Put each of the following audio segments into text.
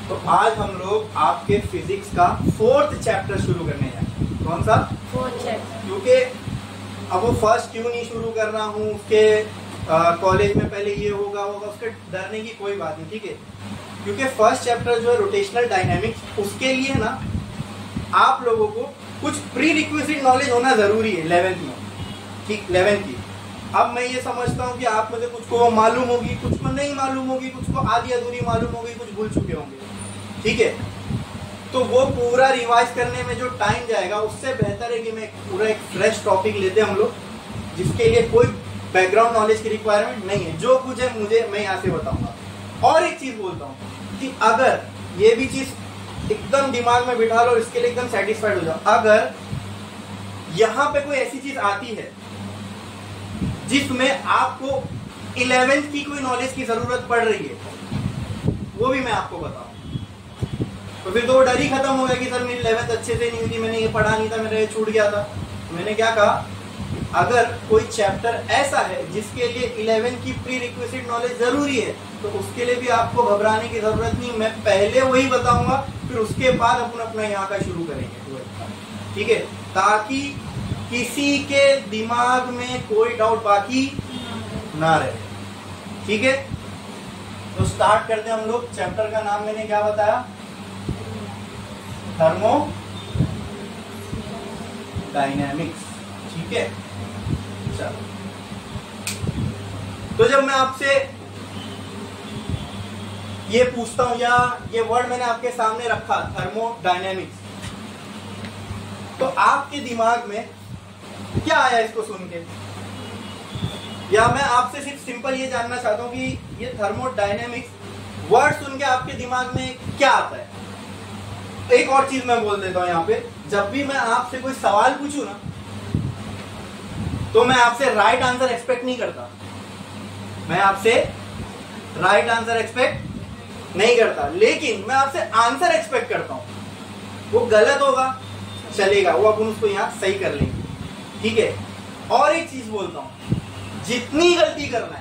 तो आज हम लोग आपके फिजिक्स का 4th चैप्टर शुरू करने हैं। कौन सा? 4th chapter. क्योंकि अब वो फर्स्ट क्यों नहीं शुरू कर रहा हूँ, उसके कॉलेज में पहले ये होगा उसके डरने की कोई बात नहीं, ठीक है। क्योंकि फर्स्ट चैप्टर जो है रोटेशनल डायनामिक्स, उसके लिए ना आप लोगों को कुछ प्री रिक्विजिट नॉलेज होना जरूरी है 11th में, ठीक, 11th की। अब मैं ये समझता हूँ कि आप मुझे कुछ को मालूम होगी, कुछ को नहीं मालूम होगी, कुछ को आधी अधूरी मालूम होगी, कुछ भूल चुके होंगे, ठीक है। तो वो पूरा रिवाइज करने में जो टाइम जाएगा, उससे बेहतर है कि मैं पूरा एक फ्रेश टॉपिक लेते हैं हम लोग, जिसके लिए कोई बैकग्राउंड नॉलेज की रिक्वायरमेंट नहीं है। जो कुछ है मुझे, मैं यहाँ से बताऊंगा। और एक चीज बोलता हूँ कि अगर ये भी चीज एकदम दिमाग में बिठा लो, इसके लिए एकदम सेटिस्फाइड हो जाओ, अगर यहाँ पे कोई ऐसी चीज आती है जिसमें आपको 11th की कोई नॉलेज की जरूरत पड़ रही है, वो भी मैं आपको बताऊं, तो फिर तो वो डर ही खत्म हो गया कि सर मेरी 11th अच्छे से नहीं हुई थी, मैंने ये पढ़ा नहीं था, मेरा ये छूट गया था। मैंने क्या कहा, अगर कोई चैप्टर ऐसा है जिसके लिए 11th की प्री रिक्विजिट नॉलेज जरूरी है, तो उसके लिए भी आपको घबराने की जरूरत नहीं। मैं पहले वही बताऊंगा, फिर उसके बाद अपन अपना यहाँ का शुरू करेंगे, ठीक है, ताकि किसी के दिमाग में कोई डाउट बाकी ना रहे, ठीक है। तो स्टार्ट करते हैं हम लोग। चैप्टर का नाम मैंने क्या बताया? थर्मो डायनेमिक्स, ठीक है। चलो, तो जब मैं आपसे ये पूछता हूं, या ये वर्ड मैंने आपके सामने रखा थर्मोडायनेमिक्स, तो आपके दिमाग में क्या आया इसको सुन के? या मैं आपसे सिर्फ सिंपल ये जानना चाहता हूं कि ये थर्मोडायनेमिक्स वर्ड सुन के आपके दिमाग में क्या आता है? एक और चीज मैं बोल देता हूं यहाँ पे, जब भी मैं आपसे कोई सवाल पूछूं ना, तो मैं आपसे राइट आंसर एक्सपेक्ट नहीं करता। मैं आपसे राइट आंसर एक्सपेक्ट नहीं करता, लेकिन मैं आपसे आंसर एक्सपेक्ट करता हूं। वो गलत होगा, चलेगा, वो अपन उसको यहाँ सही कर लेंगे, ठीक है। और एक चीज बोलता हूं, जितनी गलती करना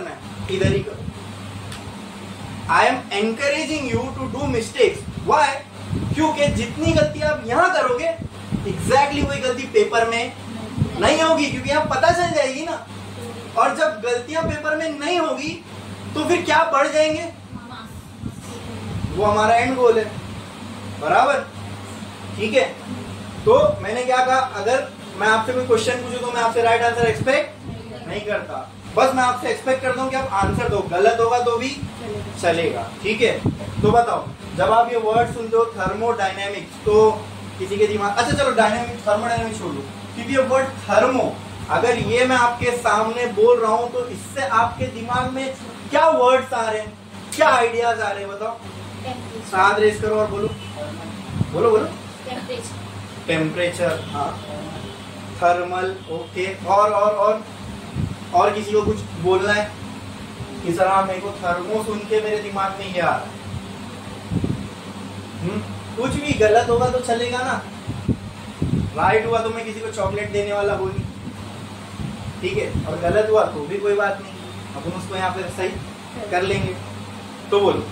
है इधर ही करो। I am encouraging you to do mistakes. Why? क्योंकि जितनी गलती आप यहां करोगे, एग्जैक्टली वही गलती पेपर में नहीं होगी, क्योंकि यहां पता चल जाएगी ना। और जब गलतियां पेपर में नहीं होगी, तो फिर क्या बढ़ जाएंगे? वो हमारा एंड गोल है, बराबर, ठीक है। तो मैंने क्या कहा, अगर मैं आपसे कोई क्वेश्चन पूछूं तो मैं आपसे राइट आंसर एक्सपेक्ट नहीं करता, बस मैं आपसे एक्सपेक्ट करता हूं कि आप आंसर दो। गलत होगा तो भी चलेगा, ठीक है। तो बताओ, जब आप ये वर्ड सुनते हो थर्मोडायनेमिक्स, तो किसी के दिमाग, अच्छा चलो डायनेमिक्स, थर्मोडायनेमिक्स छोड़ दो, क्योंकि ये वर्ड थर्मो, अगर ये मैं आपके सामने बोल रहा हूं, तो इससे आपके दिमाग में क्या वर्ड्स आ रहे हैं, क्या आइडियाज आ रहे हैं, बताओ। साथ रेस करो और बोलो बोलो बोलो। टेम्परेचर, हाँ। Thermal, okay. और किसी को कुछ बोलना है कि सर हाँ, मेरे को थर्मो सुन के मेरे दिमाग में ये आ रहा है। कुछ भी गलत होगा तो चलेगा ना, राइट हुआ तो मैं किसी को चॉकलेट देने वाला हूँ नहीं, ठीक है। और गलत हुआ तो भी कोई बात नहीं, अपन उसको यहाँ पे सही कर लेंगे। तो बोलो,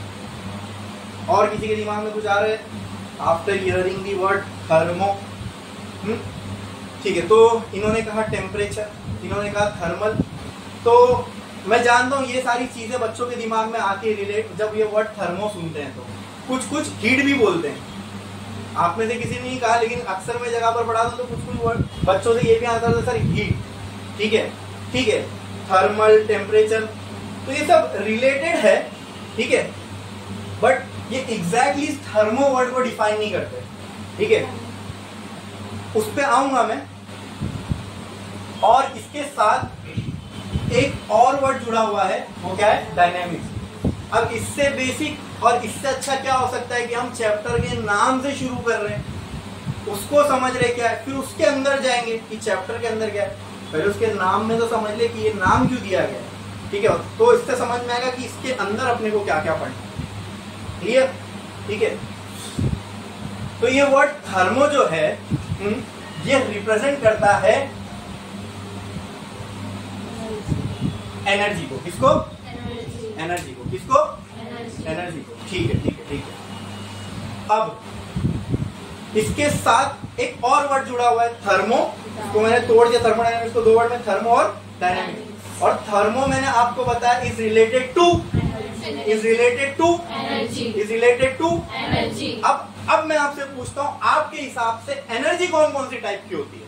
और किसी के दिमाग में कुछ आ रहा है after hearing the word thermo? ठीक है। तो इन्होंने कहा टेम्परेचर, इन्होंने कहा थर्मल। तो मैं जानता हूँ ये सारी चीजें बच्चों के दिमाग में आती है रिलेट, जब ये वर्ड थर्मो सुनते हैं। तो कुछ हीट भी बोलते हैं, आप में से किसी ने नहीं कहा, लेकिन अक्सर मैं जगह पर पढ़ा तो कुछ वर्ड बच्चों से ये भी आता था, सर हीट, ठीक है, ठीक है, थर्मल, टेम्परेचर, तो ये सब रिलेटेड है, ठीक है। बट ये एग्जैक्टली थर्मो वर्ड को डिफाइन नहीं करते, ठीक है। उस पे आऊंगा मैं। और इसके साथ एक और वर्ड जुड़ा हुआ है, वो क्या है? डायनेमिक्स। अब इससे बेसिक और इससे अच्छा क्या हो सकता है कि हम चैप्टर के नाम से शुरू कर रहे हैं, उसको समझ रहे क्या है, फिर उसके अंदर जाएंगे कि चैप्टर के अंदर क्या है। पहले उसके नाम में तो समझ ले कि ये नाम क्यों दिया गया है, ठीक है। तो इससे समझ में आएगा कि इसके अंदर अपने को क्या क्या पढ़ना है, क्लियर, ठीक है। तो ये वर्ड थर्मो जो है, ये रिप्रेजेंट करता है एनर्जी को। किसको? एनर्जी को। किसको? एनर्जी को। ठीक है ठीक है ठीक है। अब इसके साथ एक और वर्ड जुड़ा हुआ है थर्मो, तो मैंने तोड़ दिया थर्मोडायनेमिक्स को दो वर्ड में, थर्मो और डायनेमिक्स। और थर्मो मैंने आपको बताया इज रिलेटेड टू एनर्जी। अब मैं आपसे पूछता हूँ आपके हिसाब से एनर्जी कौन कौन सी टाइप की होती है?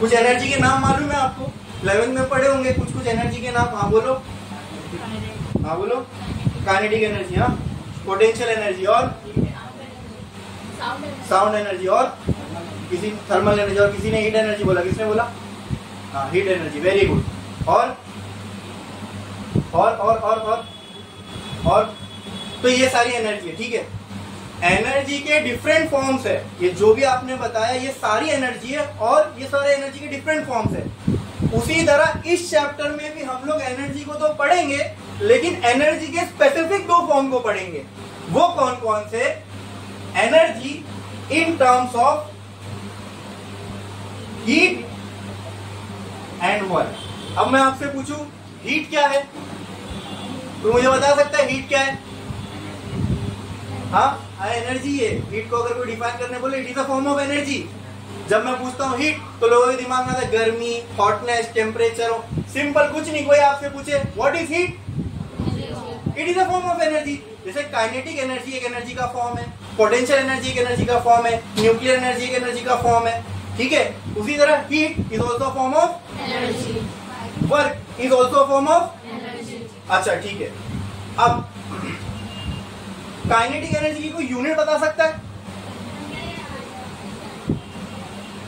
कुछ एनर्जी के नाम मालूम है आपको, 11th में पढ़े होंगे कुछ एनर्जी के नाम। हाँ बोलो, हाँ बोलो। काइनेटिक एनर्जी, हाँ, पोटेंशियल एनर्जी और साउंड एनर्जी और किसी थर्मल एनर्जी, और किसी ने हीट एनर्जी बोला। किसने बोला? हाँ, हीट एनर्जी, वेरी गुड। और तो ये सारी एनर्जी है। ठीक है, एनर्जी के डिफरेंट फॉर्म्स है, ये जो भी आपने बताया ये सारी एनर्जी है और ये सारे एनर्जी के डिफरेंट फॉर्म्स है। उसी तरह इस चैप्टर में भी हम लोग एनर्जी को तो पढ़ेंगे, लेकिन एनर्जी के स्पेसिफिक दो फॉर्म को पढ़ेंगे। वो कौन कौन से? Energy in terms of heat and work. अब मैं आपसे पूछूं हीट क्या है, तो मुझे बता सकता है हीट क्या है? हाँ, एनर्जी है। हीट को अगर कोई डिफाइन करने बोले, it is a form of energy. जब मैं पूछता हूँ हीट, तो लोगों के दिमाग में आता है गर्मी, हॉटनेस, टेम्परेचर। सिंपल, कुछ नहीं। कोई आपसे पूछे what is heat, it is a form of energy. जैसे काइनेटिक एनर्जी एक एनर्जी का फॉर्म है, पोटेंशियल एनर्जी एक एनर्जी का फॉर्म है, न्यूक्लियर एनर्जी एक एनर्जी का फॉर्म है। ठीक है, उसी तरह heat is also form of energy, work is also form of energy. अच्छा ठीक है, अब काइनेटिक एनर्जी की कोई यूनिट बता सकता है?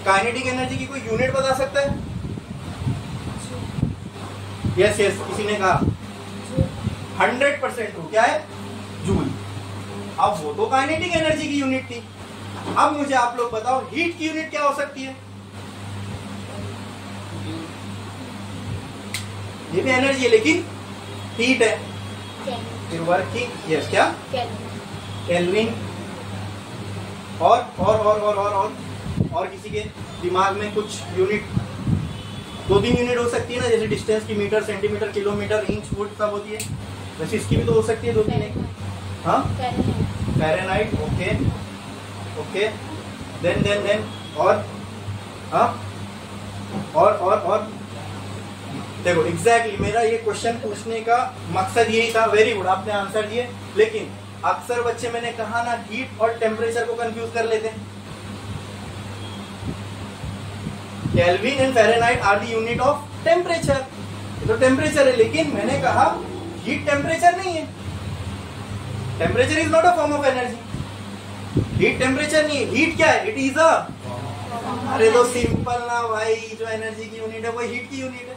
काइनेटिक एनर्जी की कोई यूनिट बता सकता है? यस यस, किसी ने कहा 100% ट्रू। क्या है? जूल। अब वो तो काइनेटिक एनर्जी की यूनिट थी। अब मुझे आप लोग बताओ हीट की यूनिट क्या हो सकती है? ये भी एनर्जी है लेकिन हीट है। फिर वर्क की, यस, क्या? केल्विन। और किसी के दिमाग में कुछ यूनिट, 2-3 यूनिट हो सकती है ना, जैसे डिस्टेंस की metre, centimetre, kilometre, inch, foot सब होती है, वैसे इसकी भी तो हो सकती है 2-3। हाँ, फ़ारेनहाइट। ओके, देन और हाँ, और देखो एग्जैक्टली मेरा ये क्वेश्चन पूछने का मकसद यही था। वेरी गुड, आपने आंसर दिए। लेकिन अक्सर बच्चे, मैंने कहा ना, हीट और टेम्परेचर को कंफ्यूज कर लेते हैं। Kelvin and Fahrenheit are the unit of temperature. ये तो टेम्परेचर है, लेकिन मैंने कहा हीट टेम्परेचर नहीं है। Temperature is not a form of energy. Heat temperature नहीं है। हीट क्या है? इट इज अ, अरे तो सिंपल ना भाई, जो एनर्जी की यूनिट है वो हीट की यूनिट है।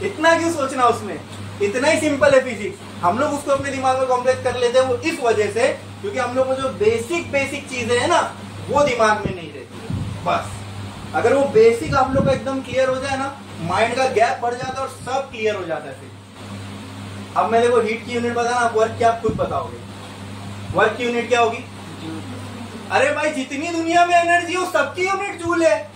इतना क्यों सोचना उसमें? इतना ही सिंपल है फिजिक्स। हम लोग उसको अपने दिमाग में कॉम्प्लेक्स कर लेते हैं, वो इस वजह से क्योंकि हम लोग को जो बेसिक चीजें है ना, वो दिमाग में नहीं रहती है। बस अगर वो बेसिक आप लोग का एकदम क्लियर हो जाए ना, माइंड का गैप बढ़ जाता है और सब क्लियर हो जाता है फिर। अब मैं देखो हीट की यूनिट बताना, वर्क क्या आप खुद बताओगे? वर्क की यूनिट क्या होगी? अरे भाई, जितनी दुनिया में एनर्जी हो सबकी यूनिट जूल है।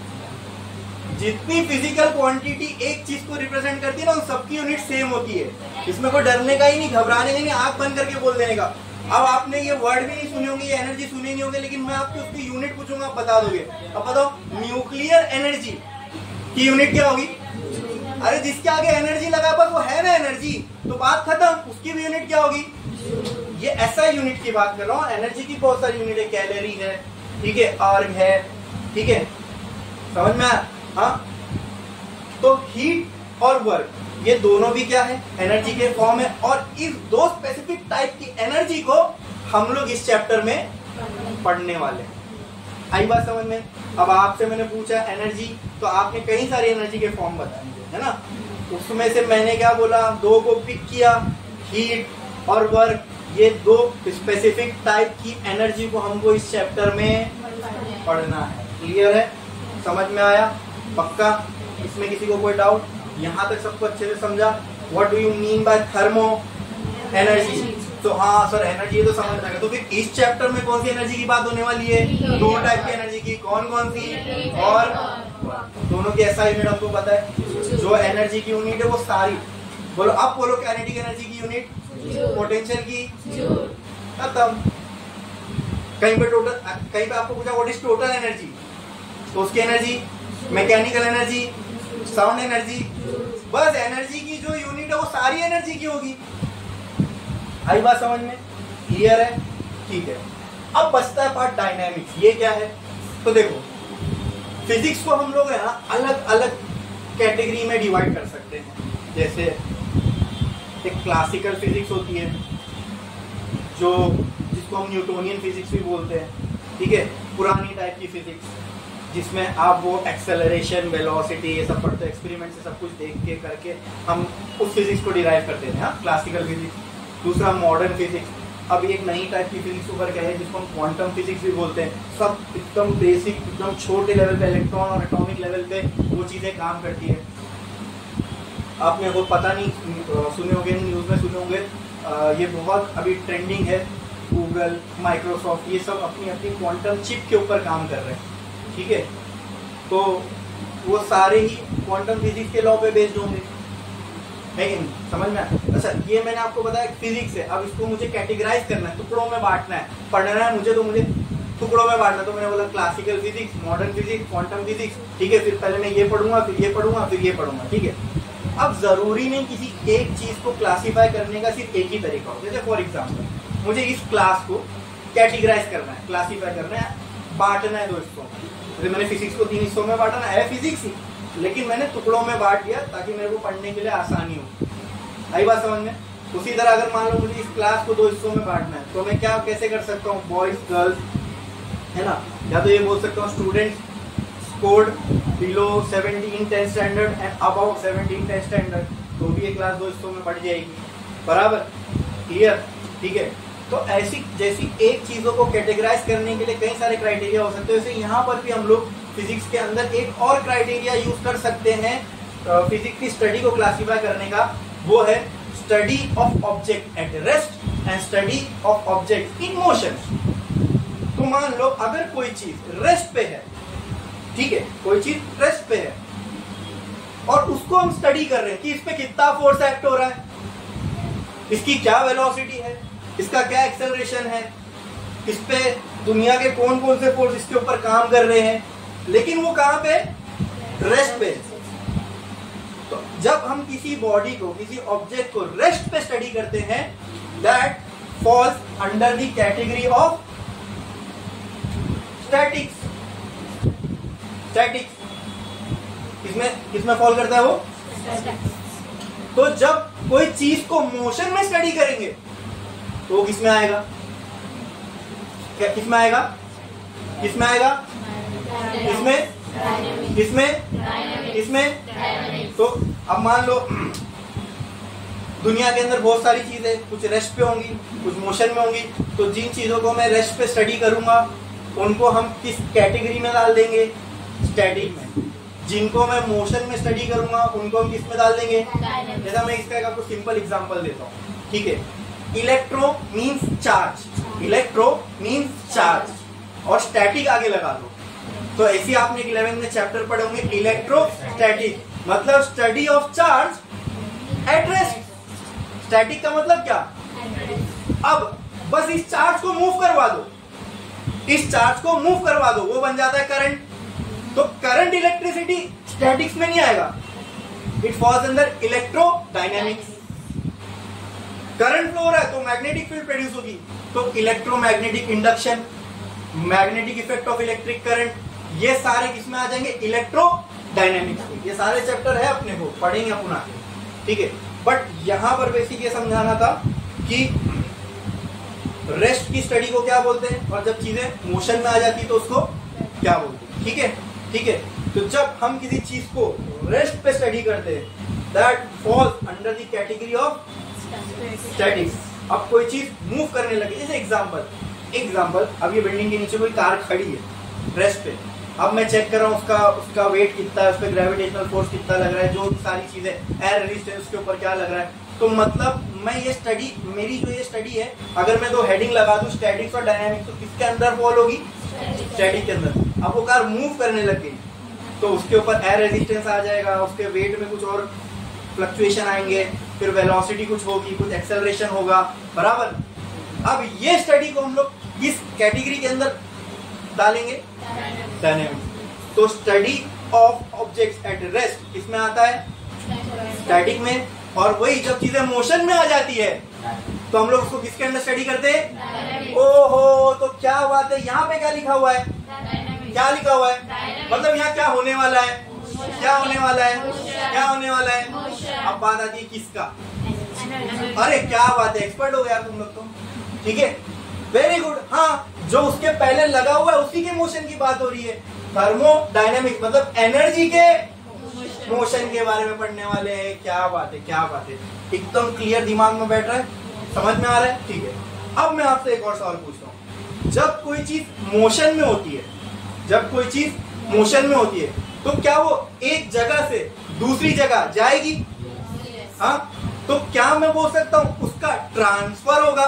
जितनी फिजिकल क्वांटिटी एक चीज को रिप्रेजेंट करती है ना, उन सबकी यूनिट सेम होती है। इसमें कोई डरने का ही नहीं, घबराने का नहीं, आंख बंद करके बोल देने का। अब आपने ये वर्ड भी नहीं सुने होंगे, ये एनर्जी सुनी नहीं होगी, लेकिन मैं आपको उसकी यूनिट पूछूंगा, आप बता दोगे। अब बताओ, न्यूक्लियर एनर्जी की यूनिट क्या होगी? अरे जिसके आगे एनर्जी लगा बस वो है ना एनर्जी, तो बात खत्म। उसकी भी यूनिट क्या होगी? ये ऐसा यूनिट की बात कर रहा हूँ। एनर्जी की बहुत सारी यूनिट है, कैलोरी है, ठीक है, अर्ग है, ठीक है, समझ में आया? हाँ, तो हीट और वर्क ये दोनों भी क्या है? एनर्जी के फॉर्म है। और इस दो स्पेसिफिक टाइप की एनर्जी को हम लोग इस चैप्टर में पढ़ने वाले हैं। आई बात समझ में? अब आपसे मैंने पूछा एनर्जी, तो आपने कई सारी एनर्जी के फॉर्म बताए है ना। उसमें से मैंने क्या बोला? दो को पिक किया, हीट और वर्क। ये दो स्पेसिफिक टाइप की एनर्जी को हमको इस चैप्टर में पढ़ना है। क्लियर है? समझ में आया? पक्का? इसमें किसी को कोई डाउट? यहाँ तक सबको अच्छे से समझा? What do you mean by thermo energy? तो हाँ सर, एनर्जी तो समझ जाएगा। तो फिर इस चैप्टर में कौन सी एनर्जी की बात होने वाली है? दो टाइप की एनर्जी की। कौन कौन सी? और दोनों की ऐसा यूनिट हमको पता है। जो एनर्जी की यूनिट है वो सारी बोलो अब, बोलो काइनेटिक एनर्जी की यूनिट, पोटेंशियल की, खत्म। कहीं पे टोटल, कहीं पे आपको पूछा व्हाट इज टोटल एनर्जी, तो उसकी energy, mechanical energy, sound energy, बस एनर्जी की जो यूनिट है वो सारी एनर्जी की होगी। आई बात समझ में? क्लियर है? ठीक है। अब बचता है पार्ट डायनामिक्स। ये क्या है? तो देखो, फिजिक्स को हम लोग यहाँ अलग अलग कैटेगरी में डिवाइड कर सकते हैं। जैसे एक क्लासिकल फिजिक्स होती है, जो जिसको हम न्यूटोनियन फिजिक्स भी बोलते हैं, ठीक है, पुरानी टाइप की फिजिक्स, जिसमें आप वो एक्सेलरेशन, वेलोसिटी, ये सब पढ़ते, एक्सपेरिमेंट से सब कुछ देख के करके हम उस फिजिक्स को डिराइव करते हैं, हाँ, क्लासिकल फिजिक्स। दूसरा मॉडर्न फिजिक्स। अब एक नई टाइप की फिजिक्स ऊपर क्या है, जिसको हम क्वांटम फिजिक्स भी बोलते हैं। सब एकदम बेसिक, एकदम छोटे लेवल पे, इलेक्ट्रॉन और एटॉमिक लेवल पे वो चीज़ें काम करती है। आपने वो पता नहीं सुने होंगे, न्यूज़ में सुने होंगे, ये बहुत अभी ट्रेंडिंग है। गूगल, माइक्रोसॉफ्ट, ये सब अपनी अपनी क्वांटम चिप के ऊपर काम कर रहे हैं, ठीक है। तो वो सारे ही क्वांटम फिजिक्स के लॉ पे बेस्ड होंगे, है कि नहीं? समझ में? अच्छा, ये मैंने आपको बताया फिजिक्स है। अब इसको मुझे कैटेगराइज करना है, टुकड़ों में बांटना है, पढ़ना है मुझे, तो मुझे टुकड़ों में बांटना। तो मैंने बोला classical physics, modern physics, quantum physics, ठीक है। फिर पहले मैं ये पढ़ूंगा, फिर ये पढ़ूंगा, फिर ये पढ़ूंगा, ठीक है। अब जरूरी नहीं किसी एक चीज को क्लासीफाई करने का सिर्फ एक ही तरीका हो। जैसे फॉर एग्जाम्पल, मुझे इस क्लास को कैटेगराइज करना है, क्लासीफाई करना है, बांटना है दो हिस्सों में। जैसे मैंने फिजिक्स को 3 हिस्सों में बांटा ना, है फिजिक्स ही, लेकिन मैंने टुकड़ों में बांट दिया ताकि मेरे को पढ़ने के लिए आसानी हो। आई बात समझ में? उसी तरह अगर मान लो मुझे इस क्लास को 2 हिस्सों में बांटना है, तो मैं क्या कैसे कर सकता हूँ? बॉयज, गर्ल्स, है ना? या तो ये बोल सकता हूँ students scored below 17 10th standard and above 17 10th standard, तो भी ये क्लास 2 हिस्सों में पढ़ जाएगी, बराबर? क्लियर? ठीक है। तो ऐसी जैसी एक चीजों को कैटेगराइज करने के लिए कई सारे क्राइटेरिया हो सकते हैं, वैसे यहाँ पर भी हम लोग फिजिक्स के अंदर एक और क्राइटेरिया यूज कर सकते हैं फिजिक्स की स्टडी को क्लासीफाई करने का। वो है study of object at rest and study of object in motion. तो मान लो अगर कोई चीज रेस्ट पे है, ठीक है, कोई चीज रेस्ट पे है और उसको हम स्टडी कर रहे हैं कि इस पे कितना फोर्स एक्ट हो रहा है, इसकी क्या वेलोसिटी है, इसका क्या एक्सेलरेशन है, इस पे दुनिया के कौन कौन से फोर्स इसके ऊपर काम कर रहे हैं, लेकिन वो कहां पे? रेस्ट पे। तो जब हम किसी बॉडी को, किसी ऑब्जेक्ट को रेस्ट पे स्टडी करते हैं, that falls under the category of statics. Statics किसमें फॉल करता है वो? तो जब कोई चीज को मोशन में स्टडी करेंगे तो वो किसमें आएगा? क्या किसमें आएगा? किसमें आएगा? किसमें? किसमें? किसमें? तो अब मान लो दुनिया के अंदर बहुत सारी चीजें, कुछ रेस्ट पे होंगी, कुछ मोशन में होंगी। तो जिन चीजों को मैं रेस्ट पे स्टडी करूंगा उनको हम किस कैटेगरी में डाल देंगे? स्टैटिक में। जिनको मैं मोशन में स्टडी करूंगा उनको हम किस में डाल देंगे? जैसा मैं इसका आपको सिंपल एग्जांपल देता हूँ, ठीक है। Electro means charge, electro means charge और स्टैटिक आगे लगा दो, तो ऐसी आपने 11th में चैप्टर पढ़े होंगे, इलेक्ट्रोस्टैटिक मतलब study of charge at rest. Static का मतलब क्या? अब बस इस चार्ज को मूव करवा दो, इस चार्ज को मूव करवा दो, वो बन जाता है करंट। तो करंट इलेक्ट्रिसिटी स्टैटिक्स में नहीं आएगा, it falls under electrodynamics. Current flow हो रहा है तो मैग्नेटिक फील्ड प्रोड्यूस होगी, तो electromagnetic induction, magnetic effect of electric current, ये सारे किसमें आ जाएंगे? इलेक्ट्रोडायनेमिक्स में। ये सारे चैप्टर है अपने को, पढ़ेंगे अपन आगे, ठीक है। बट यहां पर बेसिक ये समझाना था कि रेस्ट की स्टडी को क्या बोलते हैं और जब चीजें मोशन में आ जाती तो उसको क्या बोलते हैं, ठीक है, ठीक है। तो जब हम किसी चीज को रेस्ट पे स्टडी करते हैं, that falls under the category of statics. अब कोई चीज मूव करने लगी, जैसे एग्जांपल अब ये बिल्डिंग के नीचे कोई कार खड़ी है रेस्ट पे, अब मैं चेक कर रहा हूँ उसका वेट कितना है, उस पर ग्रेविटेशनल फोर्स कितना लग रहा है, जो सारी चीजें, एयर रेजिस्टेंस के ऊपर क्या लग रहा है। तो मतलब मैं ये स्टडी, मेरी जो ये स्टडी है, अगर मैं 2 हेडिंग लगा दूं स्टैटिक्स और डायनामिक्स, तो किसके अंदर फॉल होगी? स्टैटिक के अंदर। अब वो कार मूव करने लग गई तो उसके ऊपर एयर रेजिस्टेंस आ जाएगा, उसके वेट में कुछ और फ्लक्चुएशन आएंगे, फिर वेलोसिटी कुछ होगी, कुछ एक्सेलरेशन होगा, बराबर। अब ये स्टडी को हम लोग किस कैटेगरी के अंदर डालेंगे? डायनेमिक्स। तो study of objects at rest इसमें आता है स्टैटिक में, और वही जब चीजें मोशन में आ जाती है तो हम लोग उसको किसके अंदर स्टडी करते हैं? ओहो, तो क्या बात है, यहाँ पे क्या लिखा हुआ है? क्या लिखा हुआ है? मतलब यहाँ क्या होने वाला है? क्या होने वाला है? क्या होने वाला है? अब बात आती है किसका? अरे क्या बात है, एक्सपर्ट हो गया तुम लोग तो। ठीक है, वेरी गुड। हाँ, जो उसके पहले लगा हुआ है उसी के मोशन की बात हो रही है। थर्मोडायनेमिक्स मतलब एनर्जी के मोशन के बारे में पढ़ने वाले हैं। क्या बात है, क्या बात है, एकदम क्लियर दिमाग में बैठ रहा है, समझ में आ रहा है। ठीक है, अब मैं आपसे एक और सवाल पूछता हूँ। जब कोई चीज मोशन में होती है, जब कोई चीज मोशन में होती है तो क्या वो एक जगह से दूसरी जगह जाएगी? हाँ, तो क्या मैं बोल सकता हूँ उसका ट्रांसफर होगा?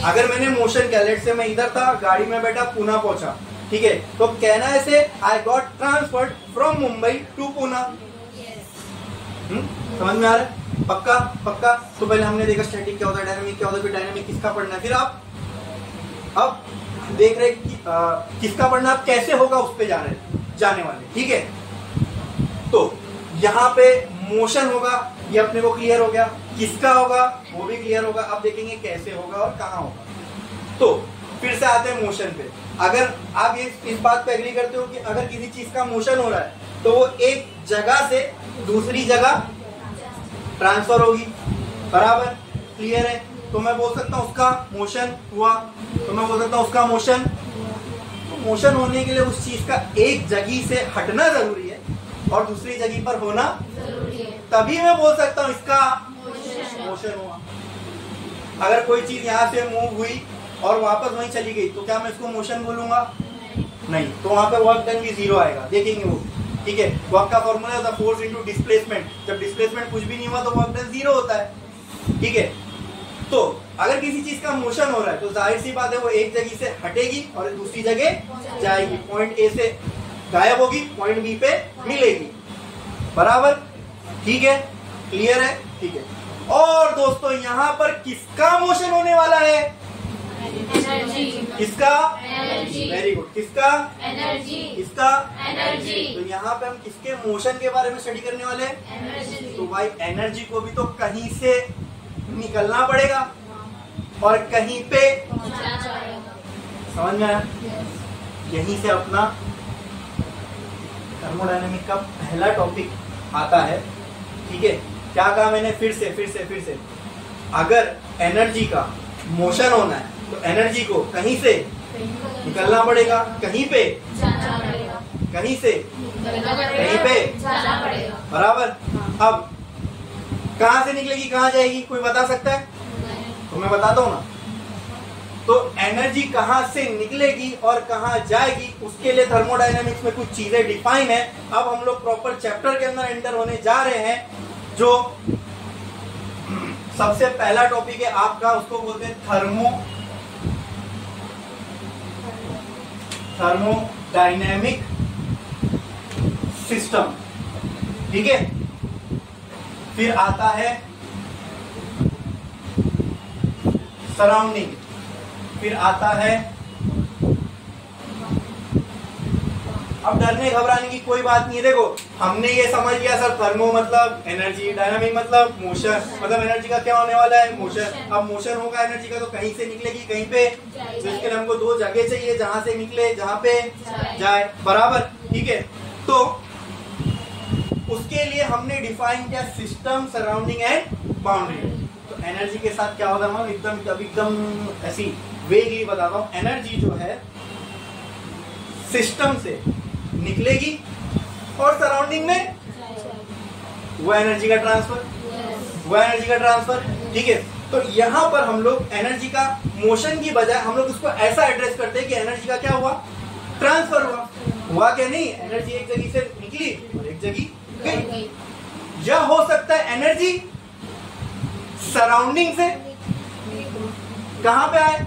अगर मैंने मोशन किया, लेट से मैं इधर था, गाड़ी में बैठा, पुणे पहुंचा, ठीक है, तो कहना है ऐसे, I got transferred from Mumbai to Pune. समझ में आ रहा है? पक्का पक्का। तो पहले हमने देखा स्टैटिक क्या होता है, डायनामिक क्या होता है, फिर डायनामिक किसका पढ़ना है, फिर आप अब देख रहे कि, किसका पढ़ना, आप कैसे होगा उस पे जाने वाले। ठीक है, तो यहाँ पे मोशन होगा, ये अपने को क्लियर हो गया, किसका होगा वो भी क्लियर होगा। अब देखेंगे कैसे होगा और कहाँ होगा। तो फिर से आते हैं मोशन पे। अगर आप इस बात पे एग्री करते हो कि अगर किसी चीज का मोशन हो रहा है तो वो एक जगह से दूसरी जगह ट्रांसफर होगी, बराबर, क्लियर है। तो मैं बोल सकता हूँ उसका मोशन हुआ, तो मैं बोल सकता हूँ उसका मोशन। तो मोशन होने के लिए उस चीज का एक जगह से हटना जरूरी है और दूसरी जगह पर होना जरूरी है, तभी मैं बोल सकता हूँ इसका मोशन हुआ। अगर कोई चीज यहाँ से मूव हुई और वापस वहीं चली गई तो क्या मैं इसको मोशन बोलूंगा? नहीं, तो वहां पे वर्क डन भी जीरो आएगा, देखेंगे वो। ठीक है, वर्क का फॉर्मूला होता है फोर्स इनटू डिस्प्लेसमेंट। जब डिस्प्लेसमेंट कुछ भी नहीं हुआ तो वर्क डन जीरो होता है। ठीक है, तो अगर किसी चीज का मोशन हो रहा है तो जाहिर सी बात है वो एक जगह से हटेगी और दूसरी जगह जाएगी, पॉइंट ए से गायब होगी, पॉइंट बी पे मिलेगी, बराबर। ठीक है, क्लियर है? ठीक है। और दोस्तों यहाँ पर किसका मोशन होने वाला है? एनर्जी। किसका? एनर्जी। Very good. किसका? एनर्जी। किसका? एनर्जी। तो यहाँ पे हम किसके मोशन के बारे में स्टडी करने वाले हैं? एनर्जी। तो भाई एनर्जी को भी तो कहीं से निकलना पड़ेगा और कहीं पे समझ में आया? यहीं से अपना थर्मोडायनेमिक का पहला टॉपिक आता है। ठीक है, क्या कहा मैंने? फिर से अगर एनर्जी का मोशन होना है तो एनर्जी को कहीं से निकलना पड़ेगा, कहीं पे कहीं से कहीं पे, बराबर। अब कहां से निकलेगी, कहां जाएगी, कोई बता सकता है? तो मैं बताता हूं ना। तो एनर्जी कहां से निकलेगी और कहां जाएगी उसके लिए थर्मोडायनेमिक्स में कुछ चीजें डिफाइन है। अब हम लोग प्रॉपर चैप्टर के अंदर एंटर होने जा रहे हैं। जो सबसे पहला टॉपिक है आपका, उसको बोलते हैं थर्मोडायनेमिक सिस्टम। ठीक है, फिर आता है सराउंडिंग, फिर आता है, अब डरने घबराने की कोई बात नहीं है। देखो हमने ये समझ लिया सर, थर्मो मतलब एनर्जी, डायनामिक मतलब मोशन, मतलब एनर्जी का क्या होने वाला है? मोशन। अब मोशन होगा एनर्जी का तो कहीं से निकलेगी कहीं पे, तो इसके लिए हमको दो जगह चाहिए जहां से निकले, जहां पे जाए, बराबर। ठीक है, तो उसके लिए हमने डिफाइन किया सिस्टम, सराउंडिंग एंड बाउंड्री। तो एनर्जी के साथ क्या होगा, हम एकदम ऐसी वेगली बताता हूँ। एनर्जी जो है सिस्टम से निकलेगी और सराउंडिंग में वो एनर्जी का ट्रांसफर, ठीक है। तो यहाँ पर हम लोग एनर्जी का मोशन की बजाय हम लोग उसको ऐसा एड्रेस करते हैं कि एनर्जी का क्या हुआ? ट्रांसफर हुआ क्या? नहीं, एनर्जी एक जगह से निकली और एक जगह गई। या हो सकता है एनर्जी सराउंडिंग से कहां पे आए?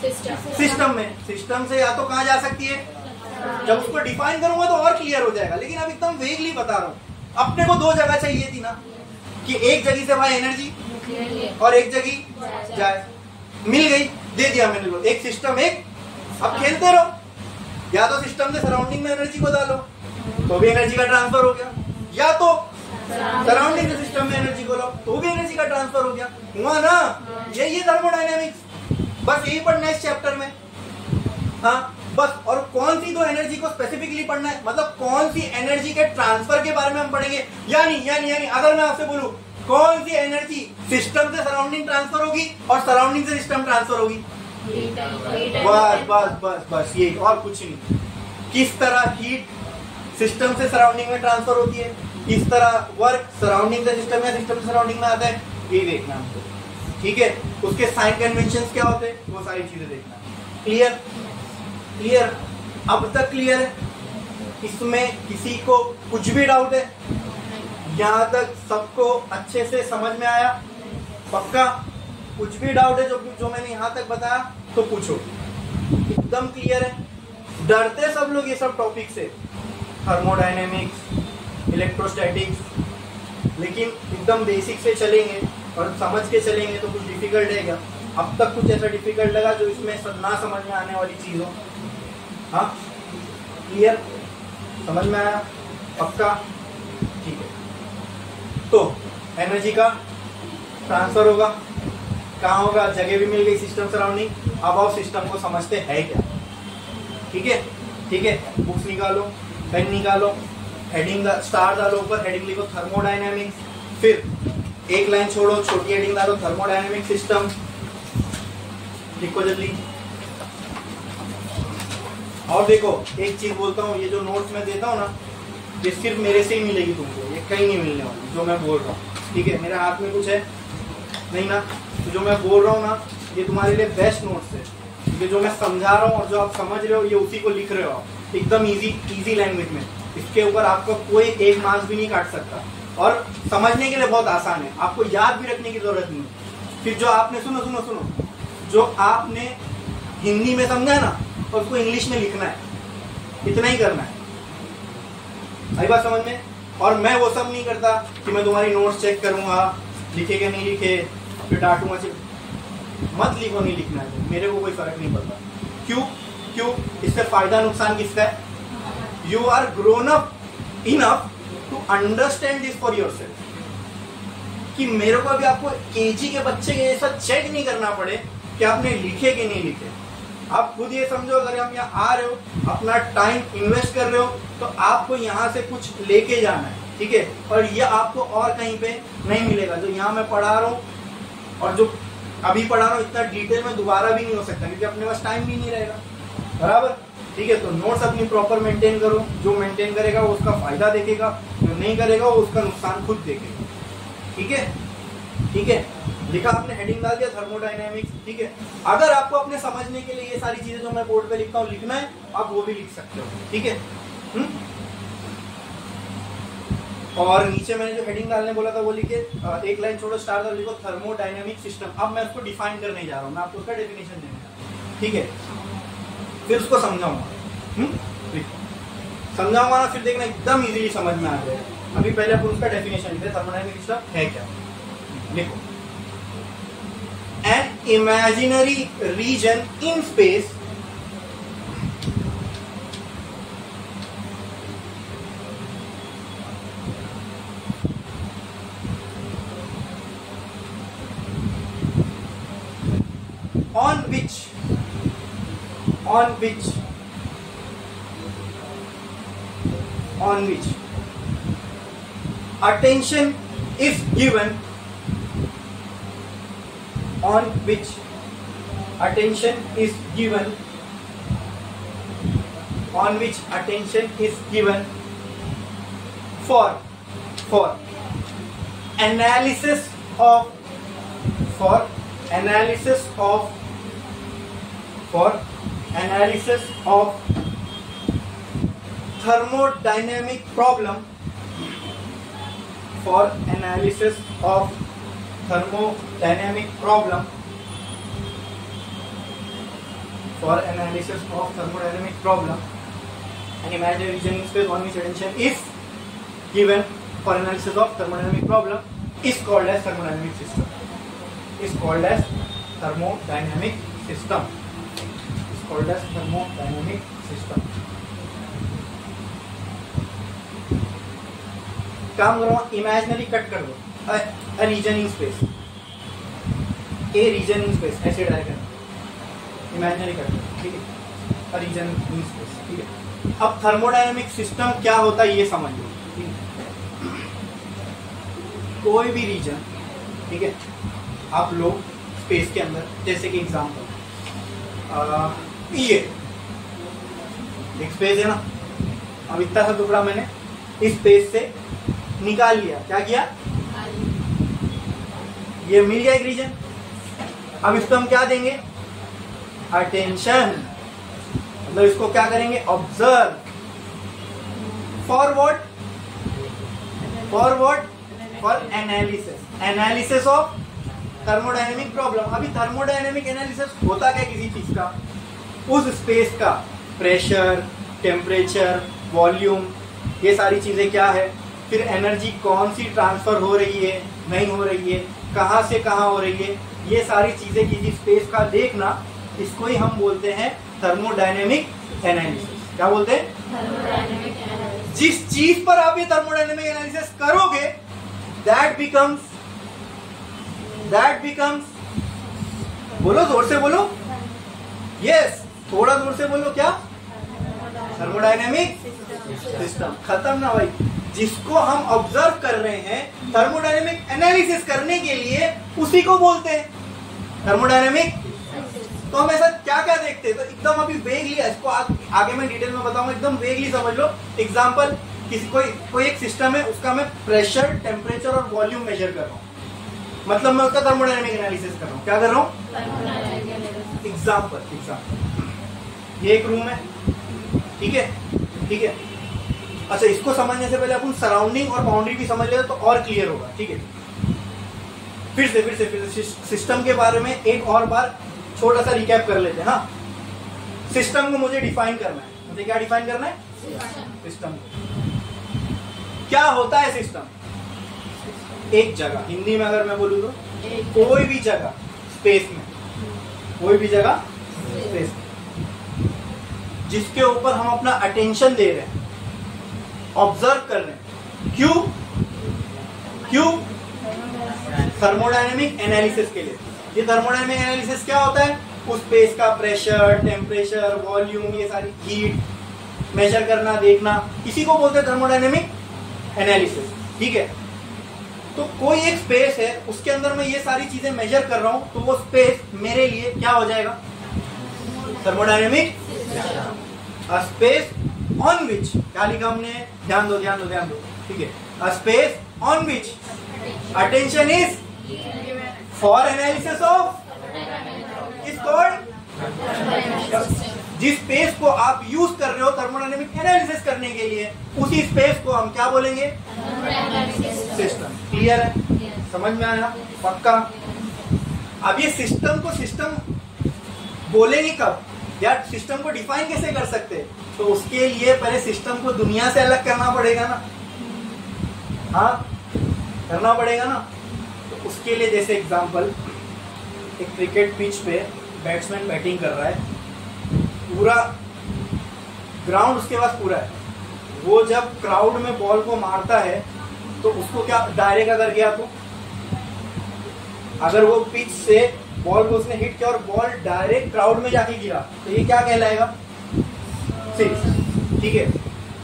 सिस्टम में। सिस्टम से या तो कहां जा सकती है? जब उसको डिफाइन करूंगा तो और क्लियर हो जाएगा, लेकिन अब एकदम वेगली बता रहा हूं। अपने को दो जगह चाहिए थी ना, कि एक जगह से भाई एनर्जी और एक जगह जाए, मिल गई, दे दिया मैंने को एक सिस्टम एक। अब खेलते रहो, या तो सिस्टम से सराउंडिंग में एनर्जी को डालो तो भी एनर्जी का ट्रांसफर हो गया, या तो सराउंडिंग के सिस्टम में एनर्जी को लो तो भी एनर्जी का ट्रांसफर हो गया। हुआ ना, यही थर्मोडायनेमिक्स, बस यही पढ़ना है इस चैप्टर में। हाँ बस, और कौन सी तो एनर्जी को स्पेसिफिकली पढ़ना है, मतलब कौन सी एनर्जी के ट्रांसफर के बारे में हम पढ़ेंगे। यानी अगर मैं आपसे बोलूं कौन सी एनर्जी सिस्टम से सराउंडिंग ट्रांसफर होगी और सराउंडिंग से सिस्टम ट्रांसफर होगी, बस बस बस बस यही, और कुछ नहीं। किस तरह हीट सिस्टम से सराउंडिंग में ट्रांसफर होती है, किस तरह वर्क सराउंडिंग से सिस्टम या सिस्टम से सराउंडिंग में आता है, ये देखना हमको, ठीक है। उसके साइन कन्वेंशंस क्या होते हैं, वो सारी चीजें देखना। क्लियर क्लियर, अब तक क्लियर है? इसमें किसी को कुछ भी डाउट है? यहाँ तक सबको अच्छे से समझ में आया? पक्का? कुछ भी डाउट है जो मैंने यहाँ तक बताया तो पूछो। एकदम क्लियर है? डरते सब लोग ये सब टॉपिक से, थर्मोडायनेमिक्स, इलेक्ट्रोस्टैटिक्स, लेकिन एकदम बेसिक से चलेंगे और समझ के चलेंगे तो कुछ डिफिकल्ट है क्या? अब तक कुछ ऐसा डिफिकल्ट लगा जो इसमें ना समझ में आने वाली चीज हो? हाँ क्लियर, समझ में आया? पक्का? ठीक है। तो एनर्जी का ट्रांसफर होगा, कहाँ होगा? जगह भी मिल गई सिस्टम सराउंडिंग। अब आओ सिस्टम को समझते हैं क्या, ठीक है? ठीक है, बुक्स निकालो, पेन निकालो, हेडिंग स्टार डालो, ऊपर हेडिंग लिखो थर्मोडायनेमिक्स, फिर एक लाइन छोड़ो, छोटी हेडिंग डालो थर्मोडायनेमिक सिस्टम, लिखो जल्दी। और देखो एक चीज बोलता हूँ, ये जो नोट्स मैं देता हूँ ना, ये सिर्फ मेरे से ही मिलेगी तुमको, ये कहीं नहीं मिलने वाली जो मैं बोल रहा हूँ, ठीक है? मेरे हाथ में कुछ है नहीं ना, तो जो मैं बोल रहा हूँ ना, ये तुम्हारे लिए बेस्ट नोट्स है। ये जो मैं समझा रहा हूँ और जो आप समझ रहे हो, ये उसी को लिख रहे हो आप, एकदम इजी लैंग्वेज में। इसके ऊपर आपको कोई एक मार्क्स भी नहीं काट सकता, और समझने के लिए बहुत आसान है, आपको याद भी रखने की जरूरत नहीं है। फिर जो आपने सुनो, जो आपने हिंदी में समझा है ना, और उसको इंग्लिश में लिखना है, इतना ही करना है। आई बात समझ में? और मैं वो सब नहीं करता कि मैं तुम्हारी नोट्स चेक करूंगा, लिखे के नहीं लिखे, फिर डांटूंगा। मत लिखो, नहीं लिखना है, मेरे को कोई फर्क नहीं पड़ता। क्यों? इससे फायदा नुकसान किसका है? You are grown up enough to understand this for yourself, कि मेरे को अभी आपको केजी के बच्चे के जैसा चेक नहीं करना पड़े कि आपने लिखे कि नहीं लिखे। आप खुद ये समझो, अगर हम यहाँ आ रहे हो, अपना टाइम इन्वेस्ट कर रहे हो, तो आपको यहाँ से कुछ लेके जाना है, ठीक है? और ये आपको और कहीं पे नहीं मिलेगा। जो यहाँ मैं पढ़ा रहा हूँ और जो अभी पढ़ा रहा हूँ, इतना डिटेल में दोबारा भी नहीं हो सकता, क्योंकि अपने पास टाइम भी नहीं रहेगा, बराबर? ठीक है, तो नोट्स अपनी प्रॉपर मेंटेन करो। जो मेंटेन करेगा वो उसका फायदा देखेगा, जो नहीं करेगा वो उसका नुकसान खुद देखेगा, ठीक है? ठीक है, लिखा आपने, हेडिंग डाल दिया थर्मोडायनेमिक्स, ठीक है? अगर आपको अपने समझने के लिए ये सारी चीजें जो मैं बोर्ड पे लिखता हूँ लिखना है, आप वो भी लिख सकते हो, ठीक है? और नीचे मैंने जो हेडिंग डालने बोला था वो लिखे, एक लाइन छोड़ो, स्टार डाल, लिखो थर्मोडायनेमिक सिस्टम। अब मैं उसको डिफाइन करने जा रहा हूँ, मैं आपको उसका डेफिनेशन देने जा रहा हूँ, ठीक है? फिर उसको समझाऊंगा, समझाऊंगा ना, फिर देखना एकदम इजीली समझ में आ जाएगा। अभी पहले अपन उसका डेफिनेशन लिखे, थर्मोडायनेमिक सिस्टम है क्या। लिखो, an imaginary region in space on which attention is given, on which attention is given, on which attention is given for analysis of thermodynamic problem, for analysis of thermodynamic problem, for analysis of thermodynamic problem, an imaginary region in space on which attention is given for analysis of thermodynamic problem is called as thermodynamic system. Is called as thermodynamic system. Is called as thermodynamic system. काम करो, imaginary cut कर दो, a region in space, a region in space, ऐसे drive करना, imaginary cut करो, ठीक है, a region in space, ठीक है। अब थर्मोडायनेमिक सिस्टम क्या होता है ये समझ लो, ठीक है। कोई भी रीजन, ठीक है, आप लोग स्पेस के अंदर, जैसे कि एग्जांपल ये एक स्पेस है ना, अब इतना सा टुकड़ा मैंने इस स्पेस से निकाल लिया, क्या किया, ये मिल गया एक रीजन। अब इसको हम क्या देंगे, अटेंशन, मतलब इसको क्या करेंगे, observe, for what, for what, for analysis, analysis of thermodynamic problem. अभी थर्मोडायनेमिक एनालिसिस होता क्या किसी चीज का, उस स्पेस का प्रेशर, टेम्परेचर, वॉल्यूम, ये सारी चीजें क्या है, फिर एनर्जी कौन सी ट्रांसफर हो रही है, नहीं हो रही है, कहां से कहां हो रही है, ये सारी चीजें किसी स्पेस का देखना, इसको ही हम बोलते हैं थर्मोडायनेमिक एनालिसिस। क्या बोलते हैं, थर्मोडायनेमिक एनालिसिस। जिस चीज पर आप ये थर्मोडायनेमिक एनालिसिस करोगे, दैट बिकम्स, बोलो जोर से बोलो, यस, थोड़ा जोर से बोलो, क्या, थर्मोडायनेमिक सिस्टम। खत्म ना भाई, जिसको हम ऑब्जर्व कर रहे हैं थर्मोडायनेमिक एनालिसिस करने के लिए, उसी को बोलते हैं थर्मोडायनेमिक। तो हम ऐसा क्या क्या देखते हैं, तो एकदम अभी वेगली, इसको आगे मैं डिटेल में बताऊंगा, एकदम वेगली समझ लो। एग्जांपल, किसी कोई एक सिस्टम है, उसका मैं प्रेशर, टेम्परेचर और वॉल्यूम मेजर कर रहा हूँ, मतलब मैं उसका थर्मोडायनेमिक एनालिसिस कर रहा हूँ। क्या कर रहा हूँ, एग्जांपल, ये एक रूम है, ठीक है, ठीक है। अच्छा, इसको समझने से पहले अपन सराउंडिंग और बाउंड्री भी समझ लेते तो और क्लियर होगा, ठीक है। फिर से सिस्टम के बारे में एक और बार छोटा सा रिकैप कर लेते हैं। हाँ, सिस्टम को मुझे डिफाइन करना है, मुझे क्या डिफाइन करना है, सिस्टम। क्या होता है सिस्टम, एक जगह, हिंदी में अगर मैं बोलूँ तो कोई भी जगह स्पेस में, कोई भी जगह स्पेस में जिसके ऊपर हम अपना अटेंशन दे रहे हैं, ऑब्जर्व कर रहे हैं, क्यों, थर्मोडायनेमिक एनालिसिस के लिए। ये थर्मोडायनेमिक एनालिसिस क्या होता है, उस स्पेस का प्रेशर, टेम्परेचर, वॉल्यूम, ये सारी हीट मेजर करना, देखना, इसी को बोलते हैं थर्मोडायनेमिक एनालिसिस, ठीक है। तो कोई एक स्पेस है, उसके अंदर मैं ये सारी चीजें मेजर कर रहा हूं, तो वो स्पेस मेरे लिए क्या हो जाएगा, थर्मोडायनेमिक स्पेस ऑन विच, क्या लिखा हमने, ध्यान दो, ठीक है, a space on which attention is for analysis of, is called, जिस स्पेस को आप यूज कर रहे हो थर्मोडायनेमिक एनालिसिस करने के लिए, उसी स्पेस को हम क्या बोलेंगे, सिस्टम। क्लियर है, समझ में आया, पक्का। अब ये सिस्टम को सिस्टम बोलेंगे कब, यार सिस्टम को डिफाइन कैसे कर सकते हैं, तो उसके लिए पहले सिस्टम को दुनिया से अलग करना पड़ेगा ना, हाँ करना पड़ेगा ना। तो उसके लिए जैसे एग्जांपल, एक क्रिकेट पिच पे बैट्समैन बैटिंग कर रहा है, पूरा ग्राउंड उसके पास पूरा है, वो जब क्राउड में बॉल को मारता है तो उसको क्या, डायरेक्ट अगर गया तो, अगर वो पिच से बॉल को उसने हिट किया और बॉल डायरेक्ट क्राउड में जाके गिरा, तो ये क्या कहलाएगा, सिक्स, ठीक है।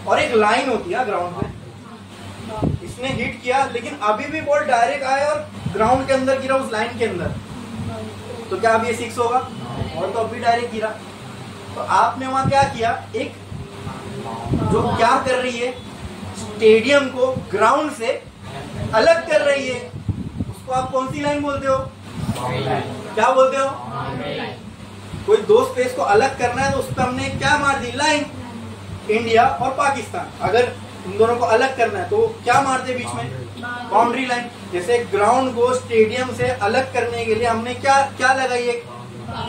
और एक लाइन होती है ग्राउंड में, इसने हिट किया लेकिन अभी भी बॉल डायरेक्ट आया और ग्राउंड के अंदर गिरा, उस लाइन के अंदर, तो क्या अब ये सिक्स होगा, और तो अभी डायरेक्ट गिरा। तो आपने वहां क्या किया, एक जो क्या कर रही है, स्टेडियम को ग्राउंड से अलग कर रही है, उसको आप कौन सी लाइन बोलते हो, क्या बोलते हो, कोई दो स्पेस को अलग करना है तो उस पर हमने क्या मार दी, लाइन। इंडिया और पाकिस्तान, अगर इन दोनों को अलग करना है तो क्या मारते बीच में, बाउंड्री लाइन। जैसे ग्राउंड को स्टेडियम से अलग करने के लिए हमने क्या क्या लगाई, एक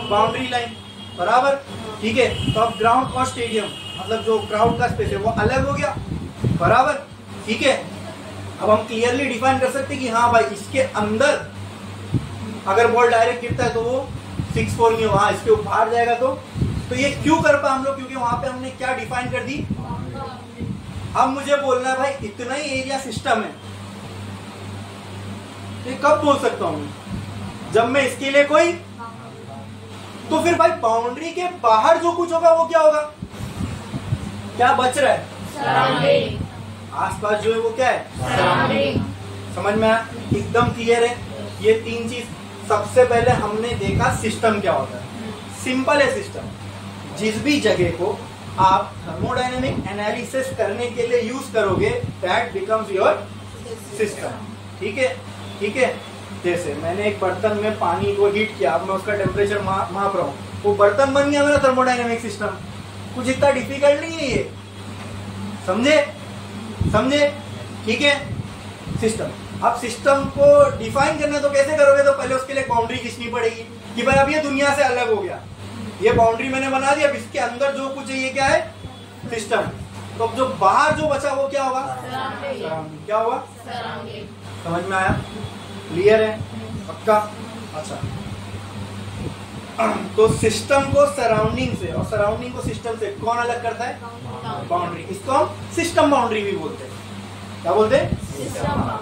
बाउंड्री लाइन, बराबर, ठीक है। तो अब ग्राउंड और स्टेडियम, मतलब जो क्राउड का स्पेस है वो अलग हो गया, बराबर, ठीक है। अब हम क्लियरली डिफाइन कर सकते हैं कि हाँ भाई इसके अंदर अगर बॉल डायरेक्ट गिरता है तो वो 6-4 नहीं होगा, इसके बाहर जाएगा तो ये क्यों कर पाए हम लोग, क्योंकि वहां पे हमने क्या डिफाइन कर दी। अब मुझे बोलना है भाई इतना ही एरिया सिस्टम है, तो कब बोल सकता हूं जब मैं इसके लिए कोई, तो फिर भाई बाउंड्री के बाहर जो कुछ होगा वो क्या होगा, क्या बच रहा है, सराउंडिंग। आसपास जो है वो क्या है, सराउंडिंग। समझ में आया, एकदम क्लियर है। ये 3 चीज सबसे पहले हमने देखा सिस्टम क्या होता है। सिंपल है सिस्टम, जिस भी जगह को आप थर्मोडायनेमिक एनालिसिस करने के लिए यूज करोगे दैट बिकम्स योर सिस्टम। ठीक है, ठीक है। जैसे मैंने एक बर्तन में पानी को हीट किया, अब मैं उसका टेम्परेचर माप रहा हूँ, वो बर्तन बन गया मेरा थर्मोडायनेमिक सिस्टम। कुछ इतना डिफिकल्ट नहीं है ये, समझे समझे, ठीक है। सिस्टम, अब सिस्टम को डिफाइन करना तो कैसे करोगे, तो पहले उसके लिए बाउंड्री खींचनी पड़ेगी कि भाई अब ये दुनिया से अलग हो गया, ये बाउंड्री मैंने बना दी, अब इसके अंदर जो कुछ है ये क्या है, सिस्टम। तो अब जो बाहर जो बचा वो क्या होगा, सराउंडिंग। क्या होगा, सराउंडिंग। समझ में आया, क्लियर है, पक्का। अच्छा, तो सिस्टम को सराउंडिंग से और सराउंडिंग को सिस्टम से कौन अलग करता है, बाउंड्री। इसको हम सिस्टम बाउंड्री भी बोलते हैं। क्या बोलते हैं,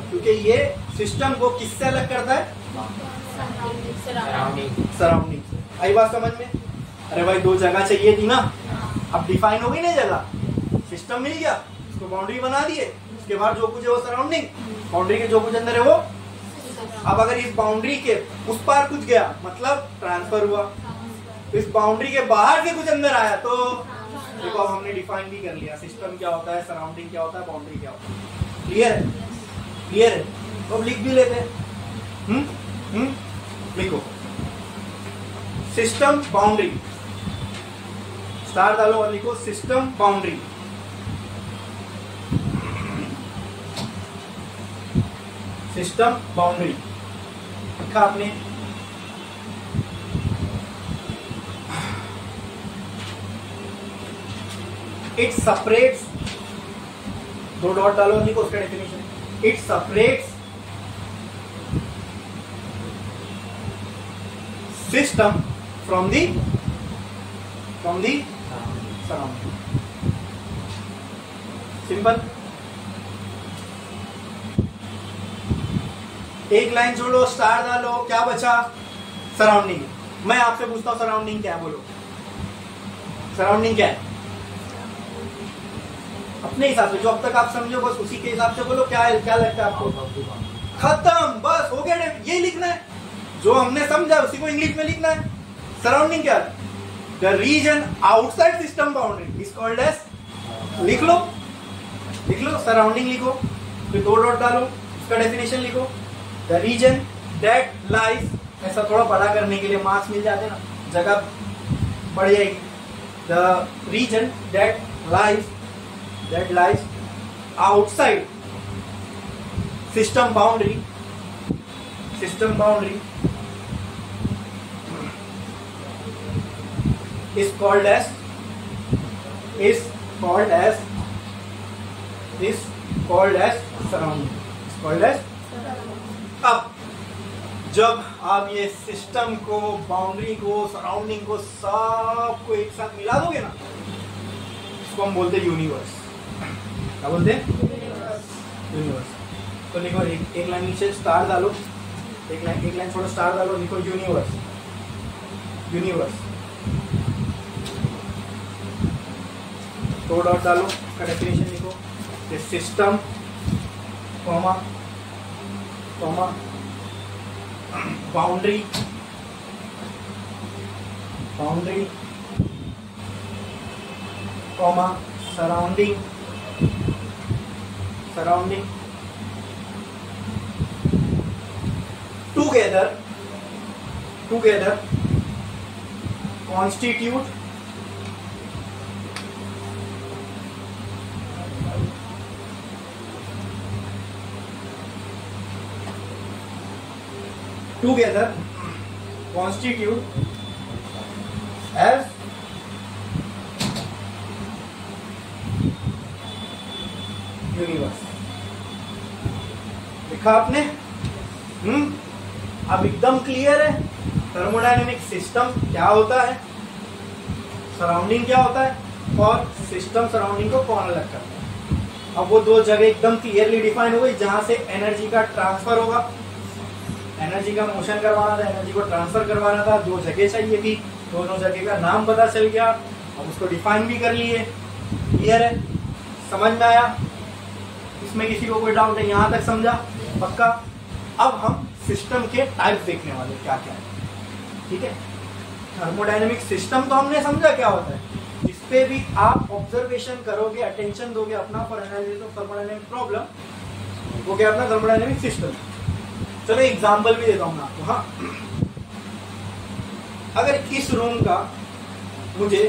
क्योंकि ये सिस्टम को किससे अलग करता है, सराउंडिंग से। आई बात समझ में। अरे भाई 2 जगह चाहिए थी ना, अब डिफाइन हो गई ना जगह, सिस्टम मिल गया, इसको बाउंड्री बना दिए, उसके बाद जो कुछ है वो सराउंडिंग, बाउंड्री के जो कुछ अंदर है वो। अब अगर इस बाउंड्री के उस पार कुछ गया मतलब ट्रांसफर हुआ, तो इस बाउंड्री के बाहर से कुछ अंदर आया तो देखो अब हमने डिफाइन भी कर लिया, सिस्टम क्या होता है, सराउंडिंग क्या होता है, बाउंड्री क्या होता है। क्लियर है, क्लियर है। तो अब लिख भी लेते हैं। लिखो सिस्टम बाउंड्री, स्टार डालो और लिखो सिस्टम बाउंड्री। सिस्टम बाउंड्री लिखा आपने। इट सेपरेट्स, 2 डॉट डालो, लिखो उसका definition. It separates system from the surrounding. Simple. एक लाइन जोड़ो, स्टार डालो, क्या बचा, सराउंडिंग। मैं आपसे पूछता हूं सराउंडिंग क्या है, बोलो सराउंडिंग क्या है, अपने हिसाब से जो अब तक आप समझो बस उसी के हिसाब से बोलो। क्या है, क्या लगता है आपको, खत्म, बस हो गया, यही लिखना है जो हमने समझा उसी को इंग्लिश में लिखना है। सराउंडिंग क्या है, the region outside system boundary is called as, लिख लो सराउंडिंग लिखो, फिर 2 डॉट डालो, उसका डेफिनेशन लिखो। द रीजन दैट लाइज, ऐसा थोड़ा बड़ा करने के लिए मार्क्स मिल जाते ना, जगह बढ़ जाएगी। The region that lies outside system boundary is called as surrounding। अब जब आप ये सिस्टम को, बाउंड्री को, सराउंडिंग को सबको एक साथ मिला दोगे ना, इसको हम बोलते हैं यूनिवर्स। क्या बोलते हैं, यूनिवर्स। तो लिखो एक लाइन नीचे स्टार डालो, एक लाइन छोड़ो, स्टार डालो, लिखो यूनिवर्स। 2 डॉट डालो, उसका डेफिनेशन लिखो। System comma boundary comma surrounding together constitute as universe। लिखा आपने? अब एकदम क्लियर है थर्मोडायनेमिक सिस्टम क्या होता है, सराउंडिंग क्या होता है, और सिस्टम सराउंडिंग को कौन अलग करता है। अब वो दो जगह एकदम क्लियरली डिफाइन हो गई जहां से एनर्जी का ट्रांसफर होगा, एनर्जी का मोशन करवाना था, एनर्जी को ट्रांसफर करवाना था, दो जगह चाहिए थी, दोनों जगह का नाम पता चल गया, अब उसको डिफाइन भी कर लिए। क्लियर है, समझ में आया? इसमें किसी को कोई डाउट है? यहां तक समझा? पक्का? अब हम सिस्टम के टाइप देखने वाले क्या क्या है। ठीक है, थर्मोडायनेमिक सिस्टम तो हमने समझा क्या होता है, इस पे भी आप ऑब्जर्वेशन करोगे, अटेंशन दोगे अपना for analysis of thermodynamic problem, वो क्या अपना थर्मोडायनेमिक सिस्टम। चलो एग्जांपल भी देता हूं मैं आपको। हाँ, अगर इस रूम का मुझे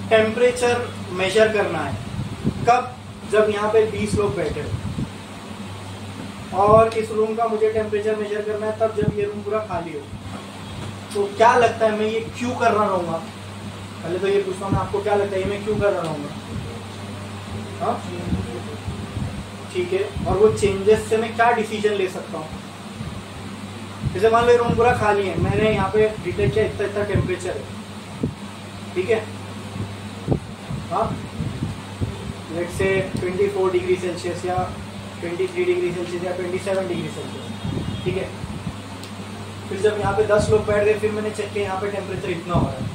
टेम्परेचर मेजर करना है, कब? जब यहाँ पे 20 लोग बैठे हो, और इस रूम का मुझे टेम्परेचर मेजर करना है तब जब ये रूम पूरा खाली हो, तो क्या लगता है मैं ये क्यों कर रहा रहूंगा? पहले तो ये पूछता हूँ मैं आपको, क्या लगता है ये मैं क्यों कर रहा रहूंगा? हाँ, ठीक है, और वो चेंजेस से मैं क्या डिसीजन ले सकता हूँ? जैसे मान लो रूम पूरा खाली है, मैंने यहाँ पे डिटेक्ट किया इतना इतना टेम्परेचर है, ठीक है, हाँ, लेट्स से 24 डिग्री सेल्सियस या 23 डिग्री सेल्सियस या 27 डिग्री सेल्सियस, ठीक है। फिर जब यहाँ पे 10 लोग बैठ गए, फिर मैंने चेक किया यहाँ पे टेम्परेचर इतना हो रहा है।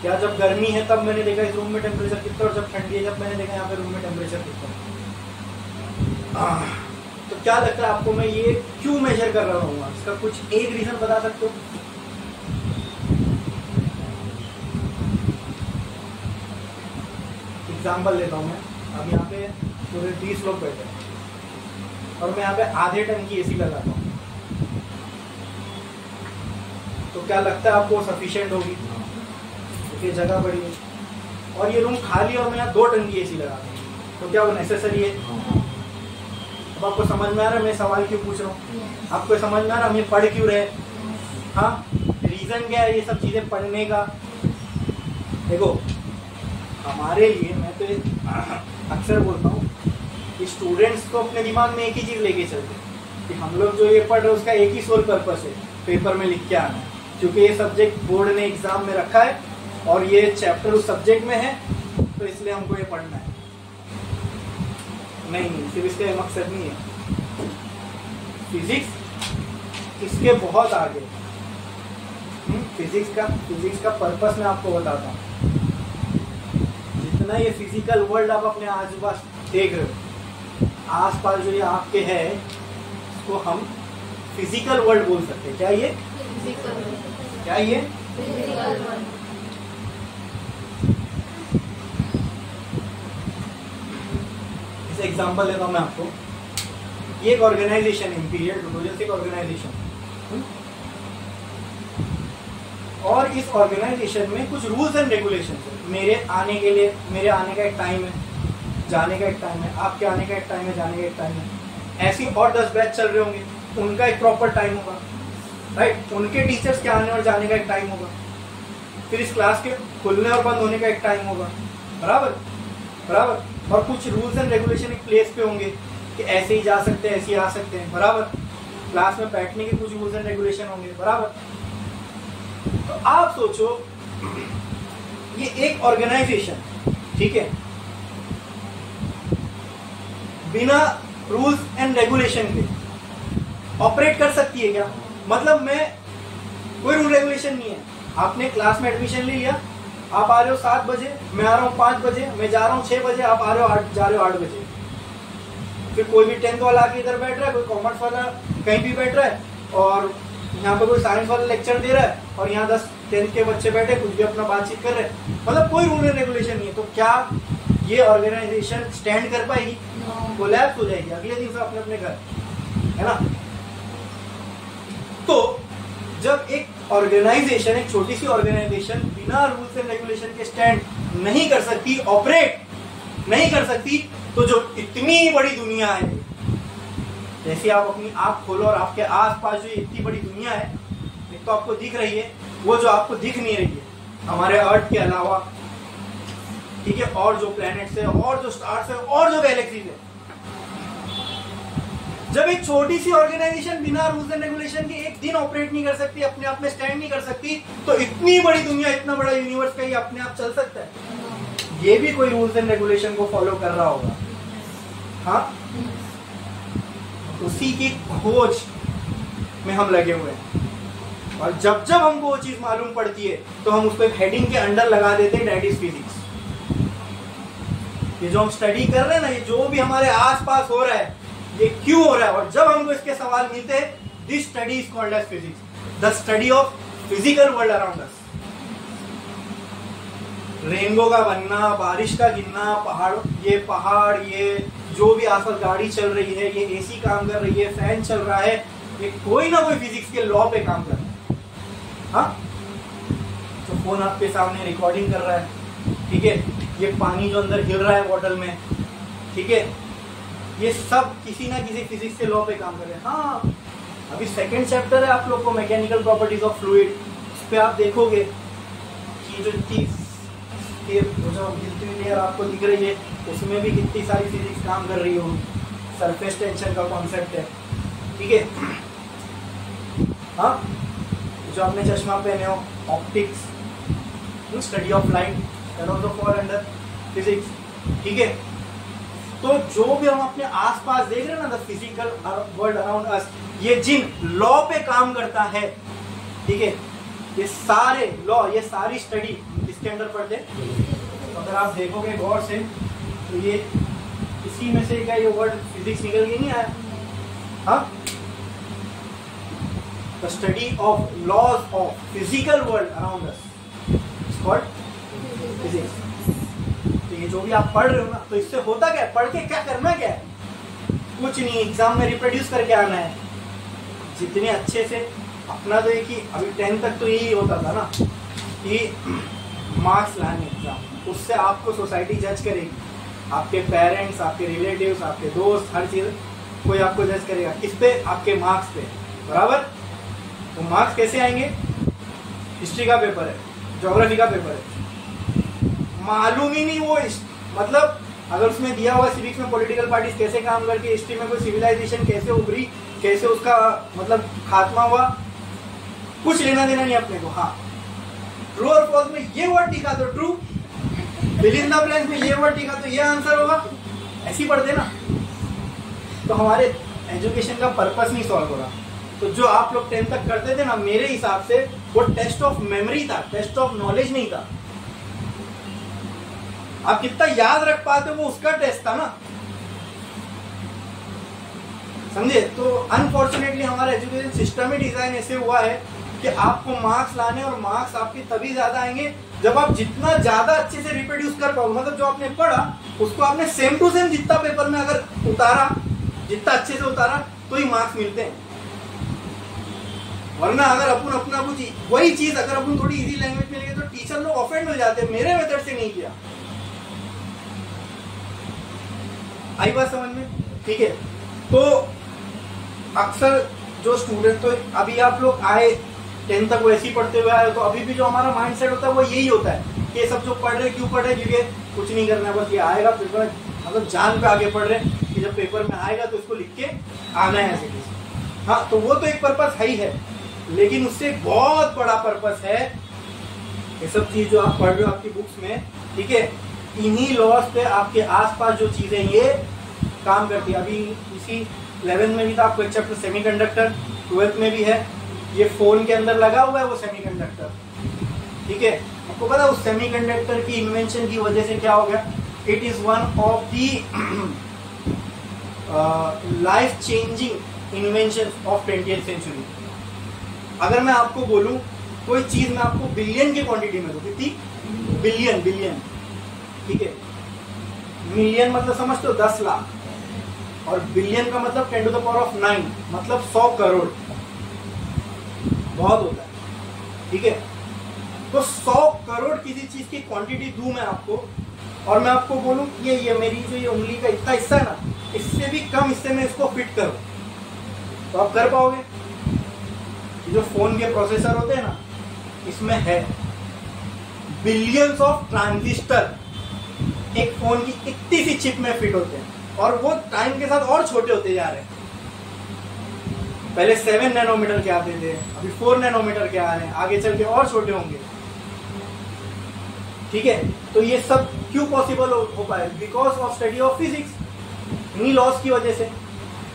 या जब गर्मी है तब मैंने देखा इस रूम में टेम्परेचर कितना, और जब ठंडी है जब मैंने देखा यहाँ पे रूम में टेम्परेचर कितना। तो क्या लगता है आपको मैं ये क्यों मेजर कर रहा हूँ? इसका कुछ एक रीजन बता सकते हो? एग्जाम्पल लेता हूँ मैं। अब यहाँ पे पूरे 20 लोग बैठे हैं और मैं यहाँ पे आधे टन की एसी लगाता हूँ, तो क्या लगता है आपको सफिशिएंट होगी? क्योंकि जगह बड़ी है, और ये रूम खाली और मैं यहाँ 2 टन की एसी लगाता हूँ, तो क्या वो नेसेसरी है? अब आपको समझ में आ रहा है मैं सवाल क्यों पूछ रहा हूँ? आपको समझ में आ रहा है हम ये पढ़ क्यों रहे? हाँ, रीजन क्या है ये सब चीजें पढ़ने का? देखो, हमारे लिए, मैं तो अक्सर बोलता हूँ कि स्टूडेंट्स तो अपने दिमाग में एक ही चीज लेके चलते हैं कि हम लोग जो ये पढ़ रहे हैं उसका एक ही सोल पर्पस है, पेपर में लिख के आना है, क्योंकि ये सब्जेक्ट बोर्ड ने एग्जाम में रखा है और ये चैप्टर उस सब्जेक्ट में है, तो इसलिए हमको ये पढ़ना है। नहीं, सिर्फ इसका मकसद नहीं है। फिजिक्स इसके बहुत आगे, फिजिक्स का पर्पस मैं आपको बताता हूँ। जितना ये फिजिकल वर्ल्ड आप अपने आसपास देख रहे हो, आसपास जो ये आपके है, इसको हम फिजिकल वर्ल्ड बोल सकते हैं। क्या ये? क्या ये? इस एग्जांपल देता हूं मैं आपको। ये एक ऑर्गेनाइजेशन है, इंपीरियल ट्यूटोरियल्स एक ऑर्गेनाइजेशन, और इस ऑर्गेनाइजेशन में कुछ रूल्स एंड रेगुलेशन है। मेरे आने का एक टाइम है, जाने का एक टाइम है, आपके आने का एक टाइम है, जाने का एक टाइम है। ऐसी और 10 बैच चल रहे होंगे, उनका एक प्रॉपर टाइम होगा, राइट? उनके टीचर्स के आने और जाने का एक टाइम होगा, फिर इस क्लास के खुलने और बंद होने का एक टाइम होगा, बराबर बराबर। और कुछ रूल्स एंड रेगुलेशन एक प्लेस पे होंगे कि ऐसे ही जा सकते हैं, ऐसे ही आ सकते हैं, बराबर। क्लास में बैठने के कुछ रूल्स एंड रेगुलेशन होंगे, बराबर। तो आप सोचो, ये एक ऑर्गेनाइजेशन, ठीक है, बिना रूल्स एंड रेगुलेशन के ऑपरेट कर सकती है क्या? मतलब मैं कोई रूल रेगुलेशन नहीं है, आपने क्लास में एडमिशन ले लिया, आप आ रहे हो 7 बजे, मैं आ रहा हूँ 5 बजे, मैं जा रहा हूँ 6 बजे, आप आ रहे हो 8, जा रहे हो 8 बजे। फिर कोई भी 10th वाला आके इधर बैठ रहा है, कोई कॉमर्स वाला कहीं भी बैठ रहा है, और यहाँ पे कोई साइंस वाला लेक्चर दे रहा है, और यहाँ 10th के बच्चे बैठे कुछ भी अपना बातचीत कर रहे हैं, मतलब कोई रूल एंड रेगुलेशन नहीं है। तो क्या ये ऑर्गेनाइजेशन स्टैंड कर पाएगी? कोलैप्स हो जाएगी अगले दिन से अपने अपने घर, है ना? तो जब एक ऑर्गेनाइजेशन, एक छोटी सी ऑर्गेनाइजेशन बिना रूल्स एंड रेगुलेशन के स्टैंड नहीं कर सकती, ऑपरेट नहीं कर सकती, तो जो इतनी बड़ी दुनिया है, जैसे आप अपनी आंख खोलो और आपके आसपास जो इतनी बड़ी दुनिया है, एक तो आपको दिख रही है, वो जो आपको दिख नहीं रही है, हमारे अर्थ के अलावा ठीक है, और जो प्लैनेट्स है और जो स्टार्स है और जो गैलेक्सीज है। जब एक छोटी सी ऑर्गेनाइजेशन बिना रूल्स एंड रेगुलेशन के एक दिन ऑपरेट नहीं कर सकती, अपने आप में स्टैंड नहीं कर सकती, तो इतनी बड़ी दुनिया, इतना बड़ा यूनिवर्स कहीं अपने आप चल सकता है? ये भी कोई रूल्स एंड रेगुलेशन को फॉलो कर रहा होगा। हाँ, उसी की खोज में हम लगे हुए हैं, और जब जब हमको वो चीज मालूम पड़ती है तो हम उसको एक हेडिंग के अंडर लगा देते हैं, दैट इज फिजिक्स। ये जो हम स्टडी कर रहे हैं ना, ये जो भी हमारे आसपास हो रहा है, ये क्यों हो रहा है, और जब हमको इसके सवाल मिलते हैं, this study is called as physics, the study of physical world around us. Rainbow का बनना, बारिश का गिरना, पहाड़, ये जो भी आसपास गाड़ी चल रही है, ये एसी काम कर रही है, फैन चल रहा है, ये कोई ना कोई फिजिक्स के लॉ पे काम कर रहा है। हाँ, तो फोन आपके सामने रिकॉर्डिंग कर रहा है, ठीक है, ये पानी जो अंदर गिर रहा है बॉटल में, ठीक है, ये सब किसी ना किसी फिजिक्स के लॉ पे काम कर रहे हैं। हाँ, अभी सेकंड चैप्टर है आप लोग को, मैकेनिकल प्रॉपर्टीज ऑफ फ्लूइड, उस पे आप देखोगे कि जो चीज जो गिरती हुई लेयर आपको दिख रही है, उसमें भी कितनी सारी फिजिक्स काम कर रही होगी। सरफेस टेंशन का कॉन्सेप्ट है, ठीक है। हाँ, जो आपने चश्मा पहने हो, optics, study of light, that also fall under physics, ठीक है। तो जो भी हम अपने आसपास देख रहे हैं ना, द फिजिकल वर्ल्ड अराउंड अस, ये जिन लॉ पे काम करता है, ठीक है, ये सारे लॉ, ये सारी स्टडी इसके अंदर पढ़ते हैं। तो अगर आप देखोगे गौर से, तो ये इसी में से क्या ये वर्ड फिजिक्स निकल के नहीं आया? हाँ, the study of laws of physical world around us is called physics. तो ये जो भी आप पढ़ रहे हो ना, तो इससे होता क्या है, पढ़ के क्या करना क्या है? कुछ नहीं, एग्जाम में रिप्रोड्यूस करके आना है जितने अच्छे से। अपना तो एक ही, अभी 10th तक तो यही होता था ना कि मार्क्स लाने एग्जाम, उससे आपको सोसाइटी जज करेगी, आपके पेरेंट्स, आपके रिलेटिव्स, आपके दोस्त, हर चीज कोई आपको जज करेगा। किस पे? आपके मार्क्स पे, बराबर। तो मार्क्स कैसे आएंगे? हिस्ट्री का पेपर है, ज्योग्राफी का पेपर है, मालूम ही नहीं वो, मतलब अगर उसमें दिया हुआ सिविक्स में पॉलिटिकल पार्टीज कैसे काम करके, हिस्ट्री में कोई सिविलाइजेशन कैसे उभरी, कैसे उसका मतलब खात्मा हुआ, कुछ लेना देना नहीं अपने को। हाँ, ट्रू और फॉल्स में ये वर्ड दिखा तो true, fill in the blanks में ये वर्ड दिखा तो ये आंसर होगा, ऐसे ही पढ़ते ना। तो हमारे एजुकेशन का पर्पस नहीं सॉल्व हो रहा। तो जो आप लोग 10th तक करते थे ना, मेरे हिसाब से वो टेस्ट ऑफ मेमोरी था, टेस्ट ऑफ नॉलेज नहीं था। आप कितना याद रख पाते वो उसका टेस्ट था ना, समझे। तो अनफॉर्चुनेटली हमारा एजुकेशन सिस्टम ही डिजाइन ऐसे हुआ है कि आपको मार्क्स लाने, और मार्क्स आपके तभी ज्यादा आएंगे जब आप जितना ज्यादा अच्छे से रिप्रोड्यूस कर पाओ, मतलब जो आपने पढ़ा उसको आपने सेम टू सेम जितना पेपर में अगर उतारा, जितना अच्छे से उतारा, तो ही मार्क्स मिलते हैं। वरना अगर अपन अपना कुछ वही चीज अगर अपन थोड़ी इजी लैंग्वेज में लेंगे तो टीचर लोग ऑफेंड हो जाते हैं, मेरे मेथड से नहीं किया। आई बात समझ में? ठीक है। तो अक्सर जो स्टूडेंट, तो अभी आप लोग आए 10th तक वैसे ही पढ़ते हुए आए, तो अभी भी जो हमारा माइंडसेट होता है वो यही होता है कि ये सब जो पढ़ रहे क्यों पढ़ रहे, क्योंकि कुछ नहीं करना है, बस ये आएगा पेपर, मतलब जान पे आगे पढ़ रहे कि जब पेपर में आएगा तो इसको लिख के आना है ऐसे। हाँ, तो वो तो एक पर्पस है ही है, लेकिन उससे एक बहुत बड़ा पर्पस है ये सब चीज जो आप पढ़ रहे हो आपकी बुक्स में, ठीक है, इन्हीं लॉस पे आपके आसपास जो चीजें ये काम करती है। अभी इसी 11th में भी था आपको एक चैप्टर सेमीकंडक्टर, 12th में भी है, ये फोन के अंदर लगा हुआ है वो सेमीकंडक्टर, ठीक है। आपको पता है उस सेमीकंडक्टर की इन्वेंशन की वजह से क्या हो गया? It is one of the life changing invention of 20th century. अगर मैं आपको बोलूं कोई चीज मैं आपको बिलियन की क्वांटिटी में दूं, कितनी? बिलियन, ठीक है। मिलियन मतलब समझते हो 10 लाख, और बिलियन का मतलब 10 to the power of 9, मतलब 100 करोड़, बहुत होता है, ठीक है। तो 100 करोड़ किसी चीज की क्वांटिटी दूं मैं आपको, और मैं आपको बोलूं ये मेरी जो ये उंगली का इतना हिस्सा है ना, इससे भी कम हिस्से में इसको फिट करो, तो आप कर पाओगे? जो फोन के प्रोसेसर होते हैं ना, इसमें है बिलियंस ऑफ ट्रांजिस्टर, एक फोन की इतनी सी चिप में फिट होते हैं और वो टाइम के साथ और छोटे होते जा रहे हैं। पहले 7 नैनोमीटर के आते थे, अभी 4 नैनोमीटर के आ रहे हैं, आगे चल के और छोटे होंगे। ठीक है, तो ये सब क्यों पॉसिबल हो पाए? Because of study of physics, इन्हीं लॉस की वजह से।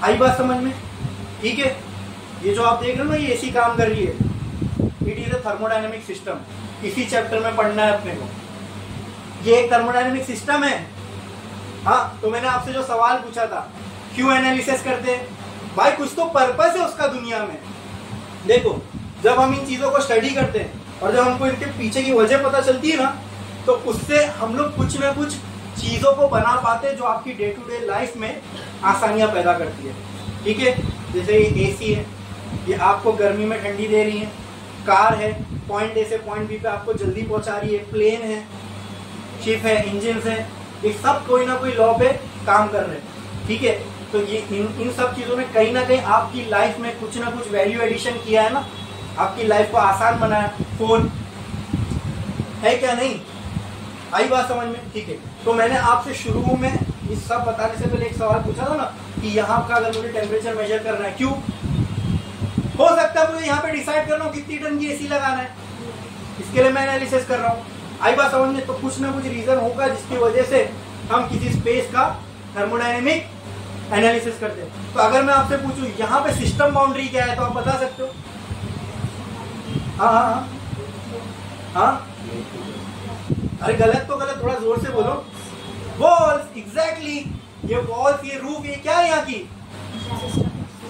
आई बात समझ में? ठीक है, ये जो आप देख रहे हो ना, ये एसी काम कर रही है, it is a thermodynamic system. इसी चैप्टर में पढ़ना है अपने को। ये एक थर्मोडायनेमिक सिस्टम है। हाँ, तो मैंने आपसे जो सवाल पूछा था, क्यों एनालिसिस करते हैं भाई? कुछ तो पर्पस है उसका दुनिया में। देखो, जब हम इन चीजों को स्टडी करते हैं और जब हमको इनके पीछे की वजह पता चलती है ना, तो उससे हम लोग कुछ ना कुछ चीजों को बना पाते हैं जो आपकी डे टू डे लाइफ में आसानियां पैदा करती है। ठीक है, जैसे ये एसी है, ये आपको गर्मी में ठंडी दे रही है। कार है, पॉइंट ए से पॉइंट बी पे आपको जल्दी पहुंचा रही है। प्लेन है, शिप है, इंजन है, ये सब कोई ना कोई लॉ पे काम कर रहे हैं। ठीक है, तो ये इन सब चीजों में कहीं ना कहीं आपकी लाइफ में कुछ ना कुछ वैल्यू एडिशन किया है ना, आपकी लाइफ को आसान बनाया। फोन है क्या? नहीं। आई बात समझ में? ठीक है, तो मैंने आपसे शुरू में इस सब बताने से पहले एक सवाल पूछा था ना कि यहाँ का अगर मुझे टेम्परेचर मेजर करना है, क्यों? हो सकता है मुझे यहाँ पे डिसाइड करना हो कितनी टन की एसी लगाना है, इसके लिए मैं एनालिसिस कर रहा हूँ। आई बात समझ में? तो कुछ ना कुछ रीजन होगा जिसकी वजह से हम किसी स्पेस का थर्मोडायनेमिक एनालिसिस करते हैं। तो अगर मैं आपसे पूछूं यहाँ पे सिस्टम बाउंड्री क्या है, तो आप बता सकते हो? हाँ हाँ हाँ हाँ, अरे गलत तो गलत, थोड़ा जोर से बोलो। Walls, exactly. ये वॉल्स, ये रूफ, ये क्या है यहाँ की?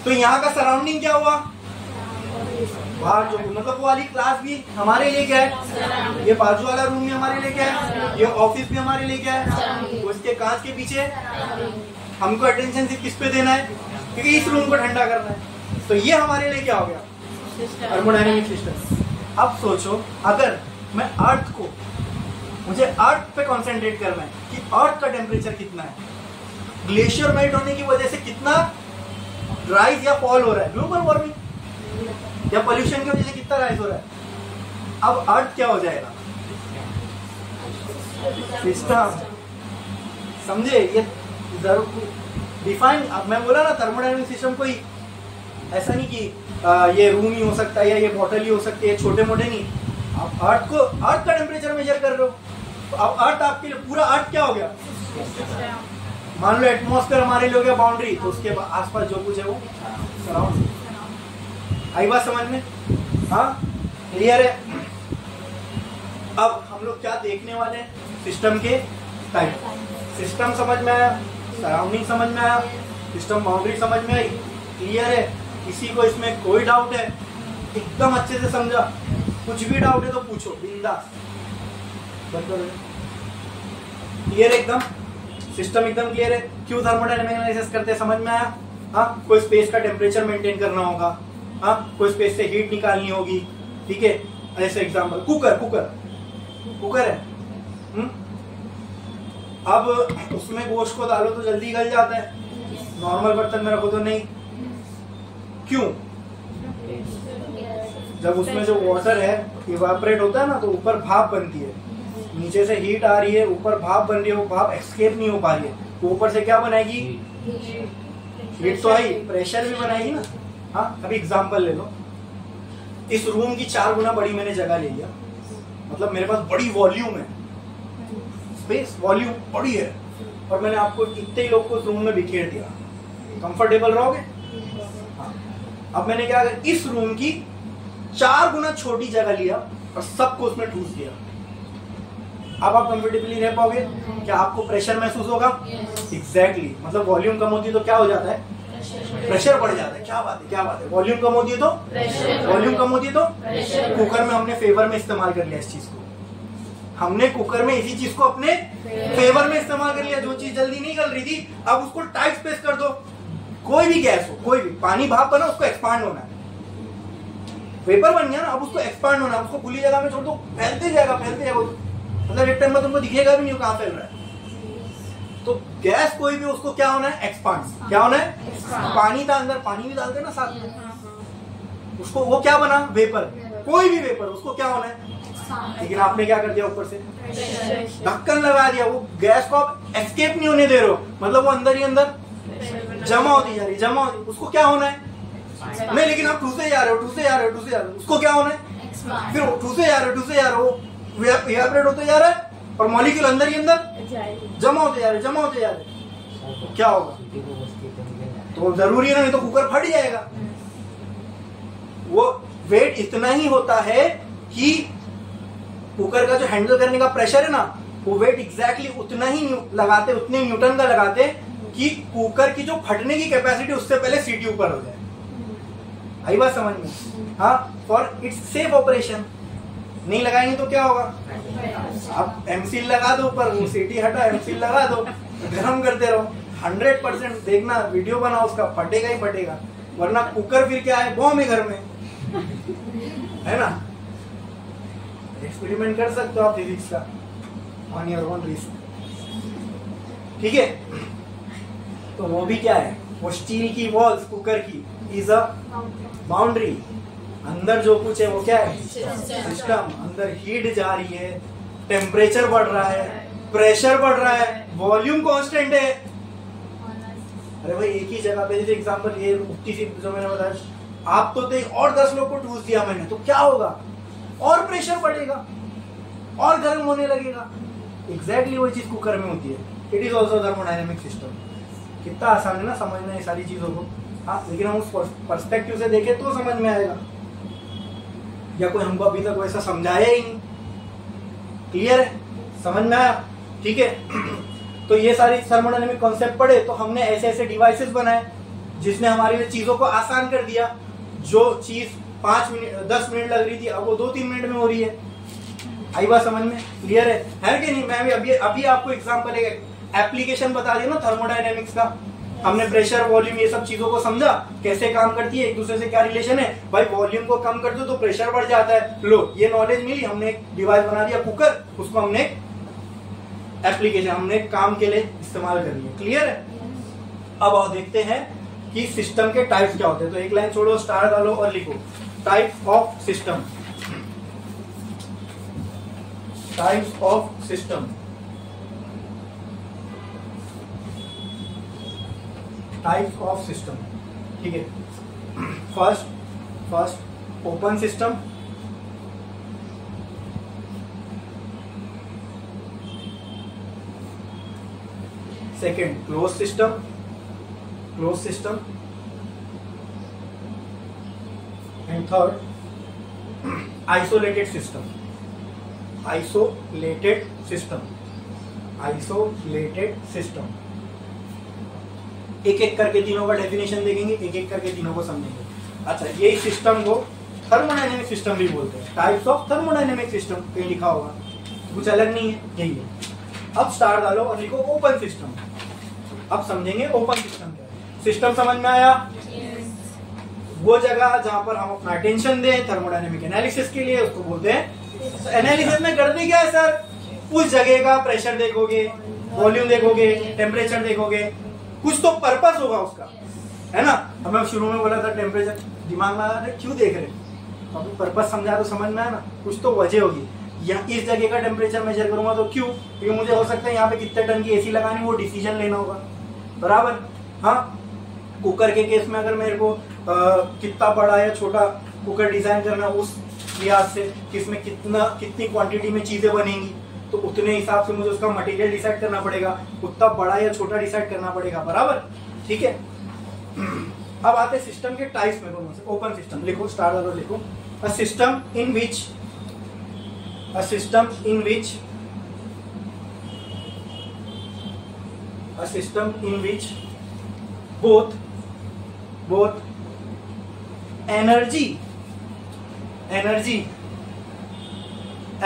तो यहाँ का सराउंडिंग क्या हुआ? बाहर जो, मतलब वो वाली क्लास भी हमारे लिए क्या है? ये बाजू वाला रूम भी हमारे लिए क्या है? ये ऑफिस भी हमारे लिए क्या है? उसके कांच के पीछे हमको अटेंशन सिर्फ किस पे देना है? क्योंकि इस रूम को ठंडा करना है। तो ये हमारे लिए क्या हो गया? Thermodynamic system. अब सोचो, अगर मैं अर्थ को, मुझे अर्थ पे कंसंट्रेट करना है कि अर्थ का टेम्परेचर कितना है, ग्लेशियर मेल्ट होने की वजह से कितना राइज या फॉल हो रहा है, ग्लोबल वार्मिंग या पोल्यूशन की वजह से कितना राइज हो रहा है। अब अर्थ क्या हो जाएगा? सिस्टम। समझे? ये जरूर डिफाइन। अब मैं बोला ना, थर्मोडायनेमिक सिस्टम कोई ऐसा नहीं कि ये रूम ही हो सकता है या ये बॉटल ही हो सकती है, छोटे मोटे नहीं। आप अर्थ को, अर्थ का टेम्परेचर मेजर कर रहे हो, तो अब अर्थ आपके लिए, पूरा अर्थ क्या हो गया? मान लो एटमॉस्फेयर हमारे लिए हो गया बाउंड्री, तो उसके आसपास जो कुछ है वो सराउंड। आई बात समझ में? हाँ, क्लियर है? अब हम लोग क्या देखने वाले हैं? सिस्टम के टाइप। सिस्टम समझ में आया, सराउंडिंग समझ में आया, सिस्टम बाउंड्री समझ में आई। क्लियर है? किसी को इसमें कोई डाउट है? एकदम अच्छे से समझा? कुछ भी डाउट है तो पूछो बिंदास। क्लियर है एकदम? सिस्टम एकदम क्लियर है? क्यों थर्मोडायनेमिक एनालिसिस करते हैं, समझ में आया? हाँ, कोई स्पेस का टेम्परेचर मेंटेन करना होगा, हाँ, कोई स्पेस से हीट निकालनी होगी। ठीक है, ऐसे एग्जांपल, कुकर है। अब उसमें गोश्त को डालो तो जल्दी गल जाता है, नॉर्मल बर्तन में रखो तो नहीं। क्यों? जब उसमें जो वाटर है इवापोरेट होता है ना, तो ऊपर भाप बनती है, नीचे से हीट आ रही है, ऊपर भाप बन रही है, वो भाप एक्सकेप नहीं हो पा रही है, तो ऊपर से क्या बनाएगी? हीट तो आई, प्रेशर भी बनाएगी ना। हाँ, अभी एग्जांपल ले लो, इस रूम की 4 गुना बड़ी मैंने जगह ले लिया, मतलब मेरे पास बड़ी वॉल्यूम है, स्पेस वॉल्यूम बड़ी है, और मैंने आपको इतने लोग को रूम में बिखेर दिया, कंफर्टेबल रहोगे? हाँ। अब मैंने क्या किया, इस रूम की 4 गुना छोटी जगह लिया और सबको उसमें ठूस दिया। अब आप कंफर्टेबली रह पाओगे? क्या आपको प्रेशर महसूस होगा? एग्जैक्टली, मतलब वॉल्यूम कम होती है तो क्या हो जाता है? प्रेशर बढ़ जाता है। क्या बात है, क्या बात है? वॉल्यूम कम होती है तो वॉल्यूम कम होती है तो कुकर में हमने फेवर में इस्तेमाल कर लिया इस चीज को, हमने कुकर में इसी चीज को अपने फेवर में इस्तेमाल कर लिया। जो चीज जल्दी नहीं गल रही थी, अब उसको टाइट स्पेस कर दो। कोई भी गैस हो, कोई भी पानी भाप बना, उसको एक्सपांड होना है, वेपर बन गया ना, अब उसको एक्सपांड होना है, उसको खुली जगह में छोड़ दो, फैलते जाएगा, मतलब एक टाइम में तुमको दिखेगा भी नहीं कहां फैल रहा है। तो गैस कोई भी, उसको क्या होना है? एक्सपांड। क्या होना है? पानी था अंदर, पानी भी डालते ना साथ में, उसको वो क्या बना? वेपर। कोई भी वेपर, उसको क्या होना है? लेकिन आपने क्या कर दिया, ऊपर से ढक्कन लगा दिया, वो गैस को आप एस्केप नहीं होने दे रहे हो, मतलब वो अंदर ही अंदर जमा होती जा रही है, जमा होती, उसको क्या होना है नहीं, लेकिन आप ठूसे जा रहे हो, ठूसे जा रहे हो, ठूसे जा रहे हो, उसको क्या होना है, फिर ठूसे जा रहे हो, ठूसे जा रहे हो, इवेपोरेट होते जा रहा है और मॉलिक्यूल अंदर ही अंदर जमा होते जा रहे, जमा होते जा रहे, तो क्या होगा, तो जरूरी है ना, नहीं तो कुकर फट जाएगा। वो वेट इतना ही होता है कि कुकर का जो हैंडल करने का प्रेशर है ना, वो वेट एग्जैक्टली उतना ही लगाते, उतने न्यूटन का लगाते कि कुकर की जो फटने की कैपेसिटी उससे पहले सीटी ऊपर हो जाए। आई बात समझ में? हाँ, फॉर इट्स सेफ ऑपरेशन। नहीं लगाएंगे तो क्या होगा, आप एमसील लगा दो ऊपर, वो सीटी हटा, एमसील लगा दो, गर्म करते रहो, 100% देखना, वीडियो बनाओ उसका, फटेगा ही फटेगा, वरना कुकर फिर क्या है, बॉम्ब है घर में, है ना। एक्सपेरिमेंट कर सकते हो आप फिजिक्स का, ऑन योर ओन रिस्क, ठीक है। तो वो भी क्या है, वो स्टील की वॉल्स कुकर की इज अ बाउंड्री, अंदर जो कुछ है वो क्या है, सिस्टम, अंदर हीट जा रही है, टेम्परेचर बढ़ रहा है, प्रेशर बढ़ रहा है, वॉल्यूम कांस्टेंट है। अरे भाई एक ही जगह पे, जैसे एग्जांपल ये उठती सी जो मैंने बताया, आप तो देख और 10 लोग को ठूस दिया मैंने, तो क्या होगा, और प्रेशर बढ़ेगा और गर्म होने लगेगा। एग्जैक्टली वही चीज कुकर में होती है। It is also thermodynamic system. कितना आसान है ना समझना ये सारी चीजों को। हाँ, लेकिन हम उस पर्सपेक्टिव से देखें तो समझ में आएगा, या कोई हमको अभी तक वैसा समझाया ही नहीं। क्लियर है, समझ में आया? ठीक है। तो ये सारी थर्मोडायनेमिक कॉन्सेप्ट पढ़े तो हमने ऐसे ऐसे डिवाइसेस बनाए जिसने हमारे लिए चीजों को आसान कर दिया। जो चीज 5 मिनट 10 मिनट लग रही थी, अब वो 2-3 मिनट में हो रही है। आई बात समझ में? क्लियर है कि नहीं? मैं अभी आपको एग्जांपल एप्लीकेशन बता दिया ना थर्मोडायनेमिक्स का। हमने प्रेशर, वॉल्यूम, ये सब चीजों को समझा, कैसे काम करती है, एक दूसरे से क्या रिलेशन है। भाई वॉल्यूम को कम कर दो तो प्रेशर बढ़ जाता है। लो, ये नॉलेज मिली, हमने एक डिवाइस बना दिया कुकर, उसको हमने एप्लीकेशन, हमने काम के लिए इस्तेमाल कर लिया। क्लियर है? अब आओ देखते हैं कि सिस्टम के टाइप्स क्या होते हैं। तो एक लाइन छोड़ो, स्टार डालो और लिखो types of system. Types of system. Types of system, ठीक है। First open system, second close system, close system, and third isolated system. Isolated system, isolated system. एक एक करके तीनों का डेफिनेशन देखेंगे, एक एक करके तीनों को समझेंगे। अच्छा, यही सिस्टम को थर्मोडायनेमिक सिस्टम भी बोलते हैं। टाइप्स ऑफ थर्मोडायनेमिक सिस्टम कहीं लिखा होगा, कुछ अलग नहीं है, यही है। अब स्टार डालो और लिखो ओपन सिस्टम। अब समझेंगे ओपन सिस्टम क्या है। सिस्टम समझ में आया? वो जगह जहां पर हम अपना अटेंशन दें थर्मोडायनेमिक एनालिसिस के लिए, उसको बोलते हैं। एनालिसिस में करते क्या है सर, उस जगह का प्रेशर देखोगे, वॉल्यूम देखोगे, टेम्परेचर देखोगे, कुछ तो पर्पस होगा उसका, है ना। अब मैं शुरू में बोला था टेम्परेचर, दिमाग में आया था क्यों देख रहे, अब पर्पस समझा तो समझ में आया ना, कुछ तो वजह होगी। या इस जगह का टेम्परेचर मेजर करूंगा तो क्यों, क्योंकि मुझे हो सकता है यहाँ पे कितने टन की एसी लगानी, वो डिसीजन लेना होगा, बराबर। हाँ, कुकर के केस में अगर मेरे को कितना बड़ा या छोटा कुकर डिजाइन करना, उस लिहाज से किसमें कितनी क्वांटिटी में चीजें बनेंगी, तो उतने हिसाब से मुझे उसका मटेरियल डिसाइड करना पड़ेगा, उतना बड़ा या छोटा डिसाइड करना पड़ेगा, बराबर। ठीक है। अब आते हैं सिस्टम के टाइप्स में। कौन से? ओपन सिस्टम लिखो, स्टार डालो, लिखो a system in which a system in which both energy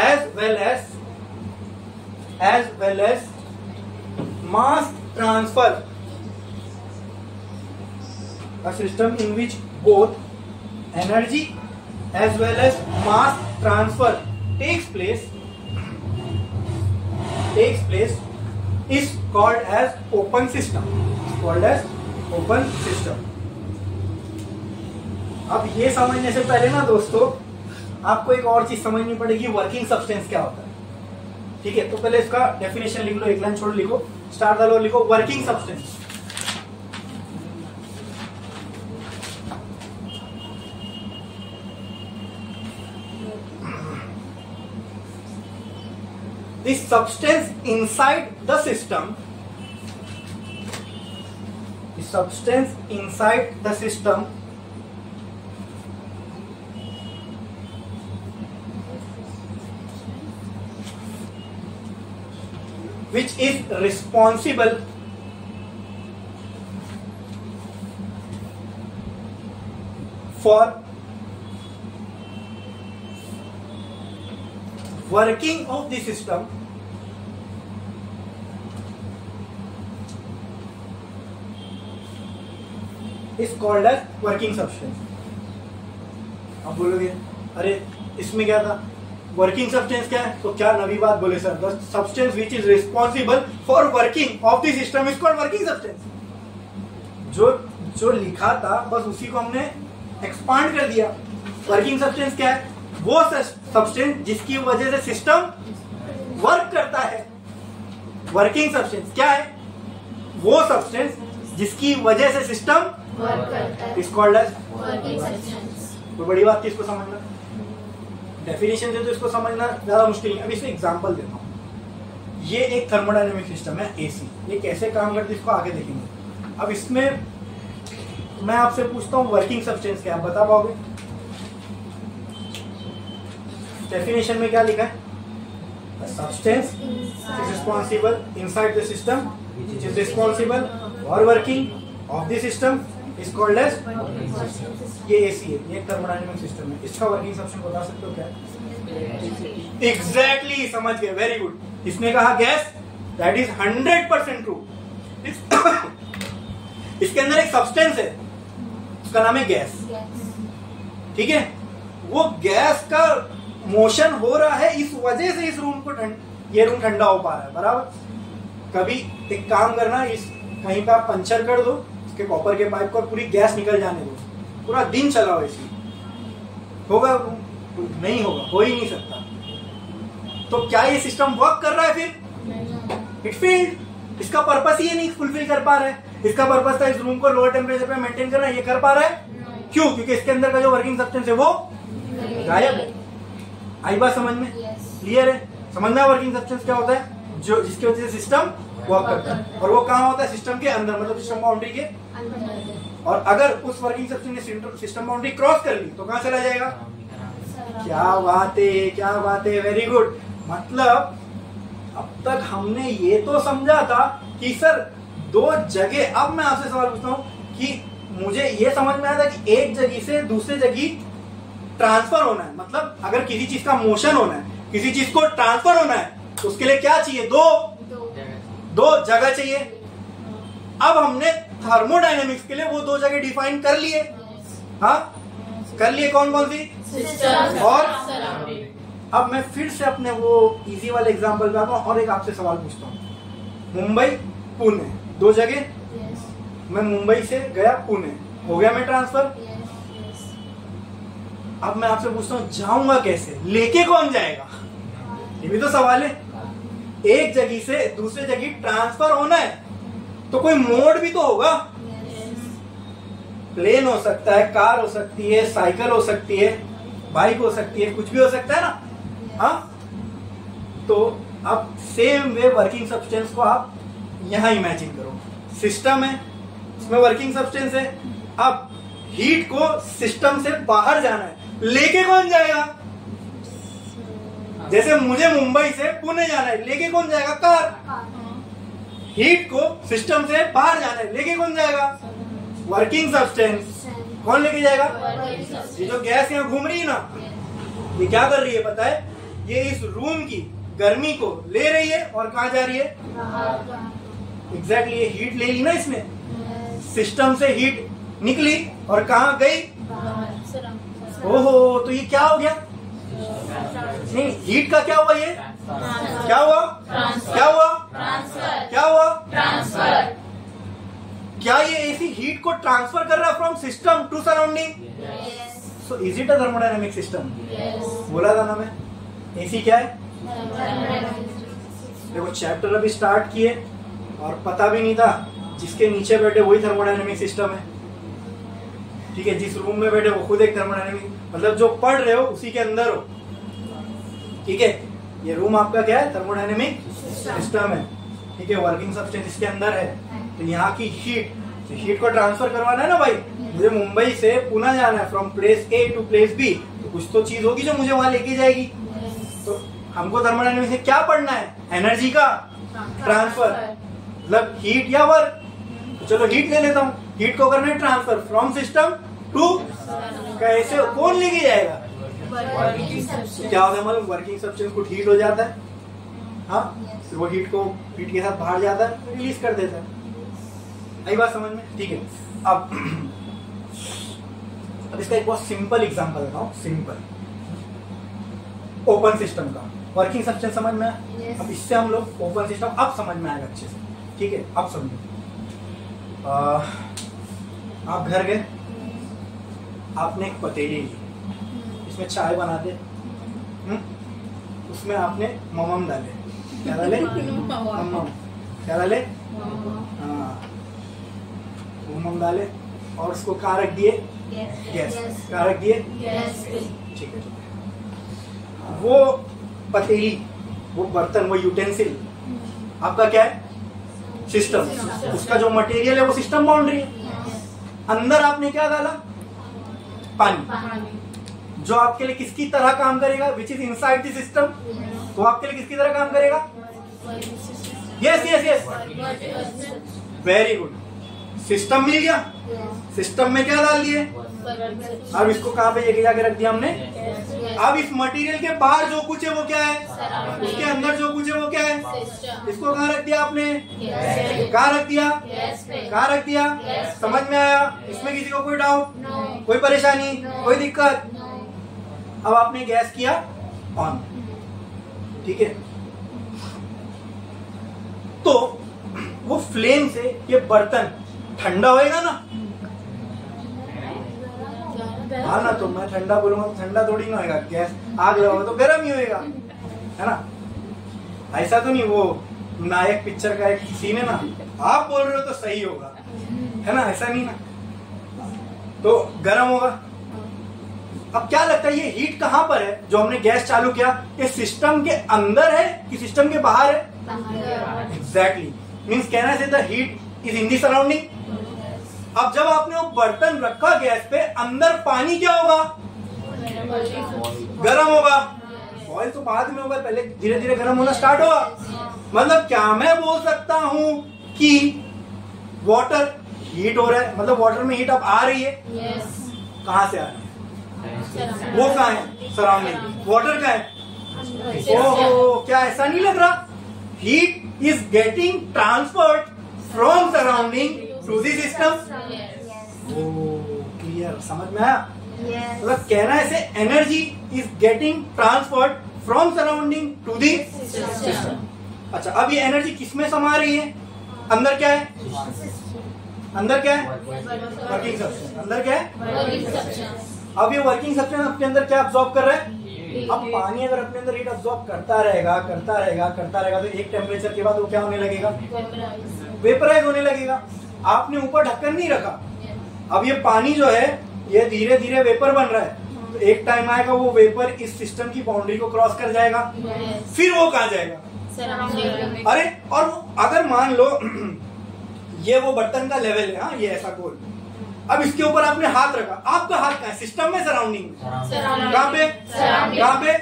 as well as mass transfer, a system in which both energy as well as mass transfer takes place is called as open system. अब ये समझने से पहले ना दोस्तों, आपको एक और चीज समझनी पड़ेगी, वर्किंग सब्सटेंस क्या होता है। ठीक है, तो पहले इसका डेफिनेशन लिख लो, एक लाइन छोड़ लिखो, स्टार्ट डालो, लिखो working substance. The substance inside the system, the substance inside the system which is responsible for working of the system is called as working substance। आप बोलोगे अरे इसमें क्या था, वर्किंग सब्सटेंस क्या है, तो क्या नवी बात बोले sir, the substance which is responsible for working of the system is called working substance. जो लिखा था बस उसी को हमने एक्सपांड कर दिया। वर्किंग सब्सटेंस क्या है, वो सब्सटेंस जिसकी वजह से सिस्टम वर्क करता है। वर्किंग सब्सटेंस क्या है, वो सब्सटेंस जिसकी वजह से सिस्टम वर्क करता है, is called as working substance. कोई बड़ी बात थी इसको समझना, डेफिनेशन से तो इसको समझना ज्यादा मुश्किल है। अब इसको एग्जांपल देता हूँ। ये एक थर्मोडायनेमिक सिस्टम है एसी, ये कैसे काम करती है इसको आगे देखेंगे। अब इसमें मैं आपसे पूछता हूँ वर्किंग सब्सटेंस क्या, आप बता पाओगे? डेफिनेशन में क्या लिखा है, substance is responsible inside the system which is responsible for working of the system is called as. ये एसी है, ये थर्मोडायनेमिक सिस्टम है, इसका वर्किंग सब्सटेंस बता सकते हो क्या? एग्जैक्टली, समझ गए, वेरी गुड। इसने कहा गैस, दैट इज 100% ट्रू। इसके अंदर एक सब्सटेंस है, उसका नाम है गैस। ठीक है, वो गैस का मोशन हो रहा है, इस वजह से इस रूम को ये रूम ठंडा हो पा रहा है, बराबर। कभी एक काम करना, इस कहीं का पंचर कर दो इसके कॉपर के पाइप को, पूरी गैस निकल जाने दो, पूरा दिन चलाओ ऐसी, होगा? नहीं होगा, हो ही नहीं सकता। तो क्या ये सिस्टम वर्क कर रहा है? फिर इट फेल्ड। इसका पर्पस ही नहीं फुलफिल कर पा रहा है। इसका पर्पस था इस रूम को लोअर टेम्परेचर पे मेंटेन करना, ये कर पा रहा है। क्यों? क्योंकि इसके अंदर का जो वर्किंग सब्सटेंस है वो गायब है। आई बात समझ में? क्लियर है? समझना वर्किंग सब्सटेंस क्या होता है, जो जिसकी वजह से सिस्टम वर्क करता है, और वो कहाँ होता है? सिस्टम के अंदर, मतलब सिस्टम बाउंड्री के अंदर। और अगर उस वर्किंग सब्सटेंस ने सिस्टम बाउंड्री क्रॉस कर ली तो कहाँ चला जाएगा? क्या बात है, क्या बात है, वेरी गुड। मतलब अब तक हमने ये तो समझा था कि सर दो जगह, अब मैं आपसे सवाल पूछता हूँ कि मुझे ये समझ में आया था कि एक जगह से दूसरे जगह ट्रांसफर होना है, मतलब अगर किसी चीज का मोशन होना है, किसी चीज को ट्रांसफर होना है, तो उसके लिए क्या चाहिए? दो जगह चाहिए। अब हमने थर्मोडायनेमिक्स के लिए वो दो जगह डिफाइन कर लिए। हाँ, कर लिए। कौन कौन सी? और अब मैं फिर से अपने वो इजी वाले एग्जांपल पे आता हूँ और एक आपसे सवाल पूछता हूँ। मुंबई पुणे, दो जगह। मैं मुंबई से गया पुणे, हो गया मैं ट्रांसफर। अब मैं आपसे पूछता हूँ जाऊंगा कैसे, लेके कौन जाएगा? ये भी तो सवाल है। एक जगह से दूसरे जगह ट्रांसफर होना है तो कोई मोड भी तो होगा। प्लेन हो सकता है, कार हो सकती है, साइकिल हो सकती है, बाइक हो सकती है, कुछ भी हो सकता है ना। हाँ, तो अब सेम वे वर्किंग सब्सटेंस को आप यहां इमेजिन करो। सिस्टम है, इसमें वर्किंग सब्सटेंस है। अब हीट को सिस्टम से बाहर जाना है, लेके कौन जाएगा? जैसे मुझे मुंबई से पुणे जाना है, लेके कौन जाएगा? कार। हीट को सिस्टम से बाहर जाना है, लेके कौन जाएगा? Working substance. कौन लेके जाएगा? ये जो गैस यहाँ घूम रही है ना, ये क्या कर रही है पता है? ये इस रूम की गर्मी को ले रही है और कहाँ जा रही है? एग्जैक्टली, ये हीट ले ली ना इसने, सिस्टम से हीट निकली और कहाँ गई? ओहो, तो ये क्या हो गया? नहीं, हीट का क्या हुआ? ये क्या हुआ? क्या हुआ? क्या हुआ? ट्रांसफर। क्या ये एसी हीट को ट्रांसफर कर रहा है from system to surrounding? So is it a thermodynamic system? बोला था ना मैं, एसी क्या है? देखो चैप्टर अभी स्टार्ट किए और पता भी नहीं था, जिसके नीचे बैठे वही थर्मोडायनेमिक सिस्टम है। ठीक है, जिस रूम में बैठे वो खुद एक थर्मोडायनेमिक, मतलब जो पढ़ रहे हो उसी के अंदर हो। ठीक है, ये रूम आपका क्या है? थर्मोडायनेमिक सिस्टम है। ठीक है, वर्किंग सब्सटेंस इसके अंदर है। तो यहाँ की हीट को ट्रांसफर करवाना है ना भाई, मुझे मुंबई से पुणे जाना है, from place A to place B, तो कुछ तो चीज होगी जो मुझे वहां लेके जाएगी। तो हमको थर्मोडायनेमिक्स से क्या पढ़ना है? एनर्जी का ट्रांसफर, मतलब हीट या वर्क। तो चलो हीट ले लेता हूँ, हीट को करना है ट्रांसफर फ्रॉम सिस्टम टू, कैसे, कौन लेके जाएगा? क्या होता है मतलब वर्किंग सब्सटेंस को हीट हो जाता है, हाँ, फिर वो हीट के साथ बाहर जाता है, रिलीज कर देता है। आई बात समझ में? ठीक है, अब इसका एक बहुत सिंपल एग्जांपल बताऊं, सिंपल ओपन सिस्टम का। वर्किंग सब्सटेंस समझ में आया? अब इससे हम लोग ओपन सिस्टम अब समझ में आएगा अच्छे से। ठीक है, अब समझो, आप घर गए, आपने एक पतीली ली, इसमें चाय बनाते, उसमें आपने ममम डाले, क्या डाले? ममम, क्या डाले? हाँ, ममम डाले और उसको कहाँ रख दिए? गैस, कहाँ रख दिए? ठीक है, वो पतीली, वो बर्तन, वो यूटेंसिल आपका क्या है? सिस्टम। उसका जो मटेरियल है वो सिस्टम बाउंड्री है। अंदर आपने क्या डाला? पानी, जो आपके लिए किसकी तरह काम करेगा? Which is inside the system, वो आपके लिए किसकी तरह काम करेगा? Yes yes yes, very good. System मिल गया, सिस्टम में क्या डाल दिए? अब इसको कहाँ पे लेके जाके रख दिया हमने? अब इस मटेरियल के बाहर जो कुछ है वो क्या है? उसके अंदर जो कुछ है वो क्या है? इसको कहाँ रख दिया आपने? कहाँ रख दिया? कहाँ रख दिया? समझ में आया? इसमें किसी को कोई डाउट, कोई परेशानी, कोई दिक्कत? अब आपने गैस किया ऑन, ठीक है, तो वो फ्लेम से ये बर्तन ठंडा होएगा ना? हाँ ना, तो मैं ठंडा बोलूंगा तो ठंडा थोड़ी ना होएगा, गैस आग लगाओगे तो गर्म ही होएगा, है ना? ऐसा तो नहीं, वो नायक पिक्चर का एक सीन है ना, आप बोल रहे हो तो सही होगा, है ना? ऐसा नहीं ना, तो गर्म होगा। अब क्या लगता है ये हीट कहाँ पर है जो हमने गैस चालू किया? ये सिस्टम के अंदर है कि सिस्टम के बाहर है? एग्जैक्टली, मीन्स कहना चाहिए the heat is in the surrounding. अब जब आपने वो बर्तन रखा गैस पे, अंदर पानी क्या होगा? गर्म होगा। बॉयल तो बाद में होगा, पहले धीरे धीरे गर्म होना स्टार्ट होगा। मतलब क्या मैं बोल सकता हूं कि वाटर हीट हो रहा है, मतलब वाटर में हीट अब आ रही है? कहां से आ रही है? वो कहाँ है? सराउंडिंग। वाटर का है? ओहो, क्या ऐसा नहीं लग रहा? Heat is getting transferred from surrounding to the system. Clear, समझ में आया? मतलब कहना है ऐसे, energy is getting transferred from surrounding to the system. अच्छा, अब ये एनर्जी किसमें समा रही है? अंदर क्या है? अंदर क्या है? Working substance. अंदर क्या है? अब ये वर्किंग सब्सटेंस अपने अंदर क्या अब्सॉर्ब कर रहा है? अब पानी अगर अपने अंदर हीट अब्सॉर्ब करता रहेगा तो एक टेम्परेचर के बाद वो क्या होने लगेगा? वेपराइज होने लगेगा। आपने ऊपर ढक्कन नहीं रखा, अब ये पानी जो है ये धीरे धीरे वेपर बन रहा है, तो एक टाइम आएगा वो वेपर इस सिस्टम की बाउंड्री को क्रॉस कर जाएगा, फिर वो कहाँ जाएगा? अरे, और अगर मान लो ये वो बर्तन का लेवल है, हाँ, ये ऐसा गोल, अब इसके ऊपर आपने हाथ रखा, आपका हाथ कहाँ है? सिस्टम में, सराउंडिंग में? कहाँ पे? कहाँ पे?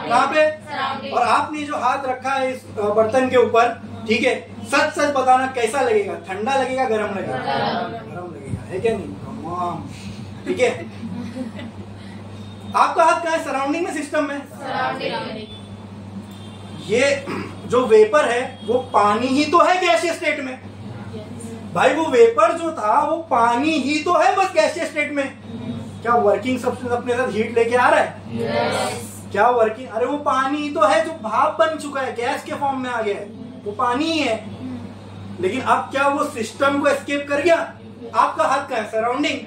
कहाँ पे? और आपने जो हाथ रखा है इस बर्तन के ऊपर, ठीक है, सच सच बताना कैसा लगेगा? ठंडा लगेगा, गर्म लगेगा? गर्म लगेगा, है क्या नहीं? ठीक है, आपका हाथ कहाँ है? सराउंडिंग में, सिस्टम में? ये जो वेपर है वो पानी ही तो है गैसीय स्टेट में भाई, वो वेपर जो था वो पानी ही तो है बस गैसीय स्टेट में। क्या वर्किंग सब्सटेंस अपने साथ हीट लेके आ रहा है? क्या वर्किंग? अरे वो पानी ही तो है जो भाप बन चुका है, गैस के फॉर्म में आ गया है, वो पानी ही है। लेकिन अब क्या वो सिस्टम को एस्केप कर गया? आपका हाथ का है सराउंडिंग।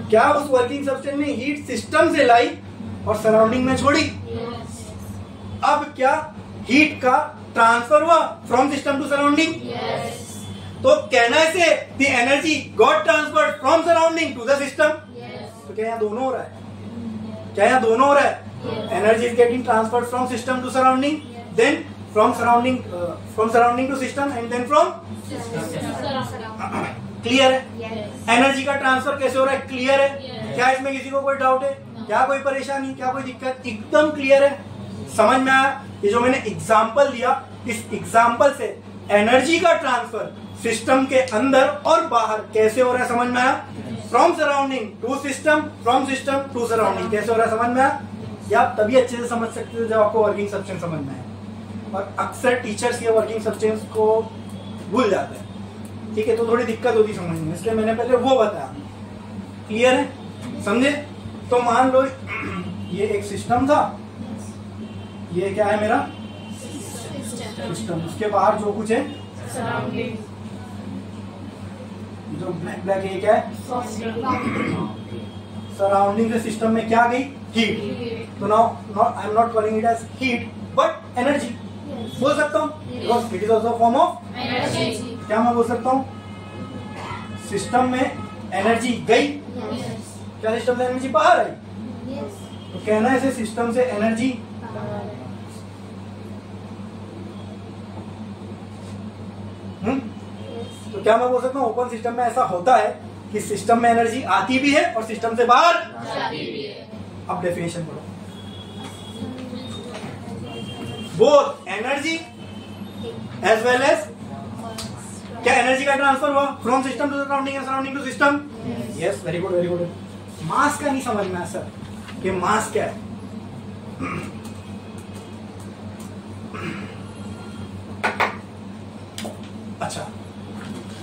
क्या उस वर्किंग सब्सटेंस ने हीट सिस्टम से लाई और सराउंडिंग में छोड़ी? अब क्या हीट का ट्रांसफर हुआ फ्रॉम सिस्टम टू सराउंडिंग? तो कहना है the energy got transferred from surrounding to the system. तो क्या यहाँ दोनों हो रहा है? क्या यहाँ दोनों हो रहा है? Energy is getting transferred from system to surrounding, then from surrounding to system and then from. Clear है? एनर्जी का ट्रांसफर कैसे हो रहा है? क्लियर है? क्या इसमें किसी को कोई डाउट है? क्या कोई परेशानी? क्या कोई दिक्कत? एकदम क्लियर है, समझ में आया? ये जो मैंने एग्जाम्पल दिया, इस एग्जाम्पल से एनर्जी का ट्रांसफर सिस्टम के अंदर और बाहर कैसे हो रहा है, समझ में आया? From surrounding to system, from system to surrounding कैसे हो रहा है, समझ में आया? या आप तभी अच्छे से समझ सकते हो जब आपको वर्किंग सब्सटेंस समझ में आए। और अक्सर टीचर्स ये वर्किंग सब्सटेंस को भूल जाते हैं, ठीक है? तो थोड़ी दिक्कत होती समझ में, इसलिए मैंने पहले वो बताया। क्लियर है? समझे? तो मान लो ये एक सिस्टम था, ये क्या है मेरा सिस्टम, उसके बाहर जो कुछ है सराउंडिंग, जो ब्लैक ब्लैक है क्या है? सराउंडिंग से सिस्टम में क्या गई? हीट। तो now I am not calling it as heat but energy बोल सकता हूँ, because it is also form of energy. क्या मैं बोल सकता हूँ? सिस्टम में एनर्जी गई, क्या सिस्टम से एनर्जी बाहर आई? तो कहना है इसे सिस्टम से एनर्जी तो क्या मैं बोल सकता हूँ ओपन सिस्टम में ऐसा होता है कि सिस्टम में एनर्जी आती भी है और सिस्टम से बाहर जाती भी है। अब डेफिनेशन पढ़ो। Both energy as well as क्या एनर्जी का ट्रांसफर हुआ from system to surrounding and surrounding to system? Yes, very good very good. Mass का नहीं समझ में आया सर कि मास क्या है? अच्छा,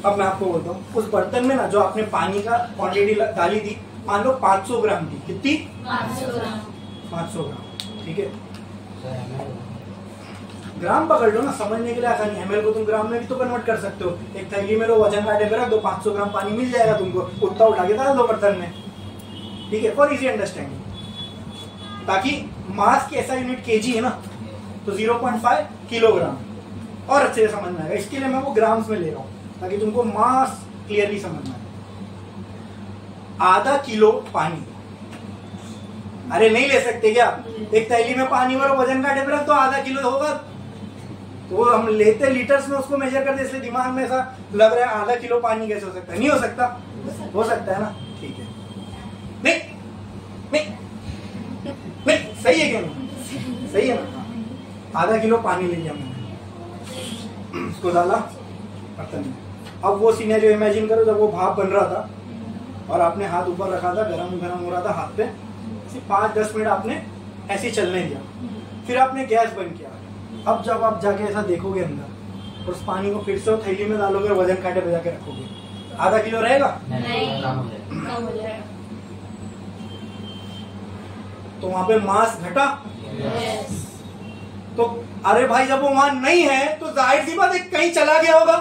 अब मैं आपको बोलता हूँ, उस बर्तन में ना जो आपने पानी का क्वांटिटी डाली थी, मान लो 500 ग्राम थी। कितनी? 500 ग्राम। ठीक है, ग्राम पकड़ लो ना, समझने के लिए आसानी। एमएल को तुम ग्राम में भी तो कन्वर्ट कर सकते हो। एक थैली में लो, वजन काटे पे रख दो, 500 ग्राम पानी मिल जाएगा तुमको, उतना उठा के डाल दो बर्तन में। ठीक है, फॉर इजी अंडरस्टैंडिंग। ताकि मास की ऐसा यूनिट केजी है ना, तो 0.5 किलोग्राम और अच्छे से समझ में आएगा। इसके लिए मैं वो ग्राम्स में ले रहा हूँ ताकि तुमको मास क्लियरली समझ में आए। आधा किलो पानी, अरे नहीं ले सकते क्या? एक थैली में पानी और वजन काटे पे रख तो आधा किलो होगा। तो हम लेते लीटर्स में उसको मेजर करते, इसलिए दिमाग में ऐसा लग रहा है आधा किलो पानी कैसे हो सकता है? नहीं हो सकता। हो सकता है ना? ठीक है, नहीं नहीं नहीं, सही है क्या? नहीं सही है ना? आधा किलो पानी ले लिया मैंने, उसको डाला बर्तन में। अब वो सिनेरियो इमेजिन करो जब वो भाप बन रहा था और आपने हाथ ऊपर रखा था, गरम गरम हो रहा था हाथ पे, 5-10 मिनट आपने ऐसे चलने दिया, फिर आपने गैस बंद किया। अब जब आप जाके ऐसा देखोगे अंदर और उस पानी को फिर से थैली में डालोगे और वजन कांटे पे जाके रखोगे, आधा किलो रहेगा? नहीं, कम हो जाएगा। तो वहां पे मास घटा। यस। तो अरे भाई, जब वो वहां नहीं है तो जाहिर सी बात है कहीं चला गया होगा।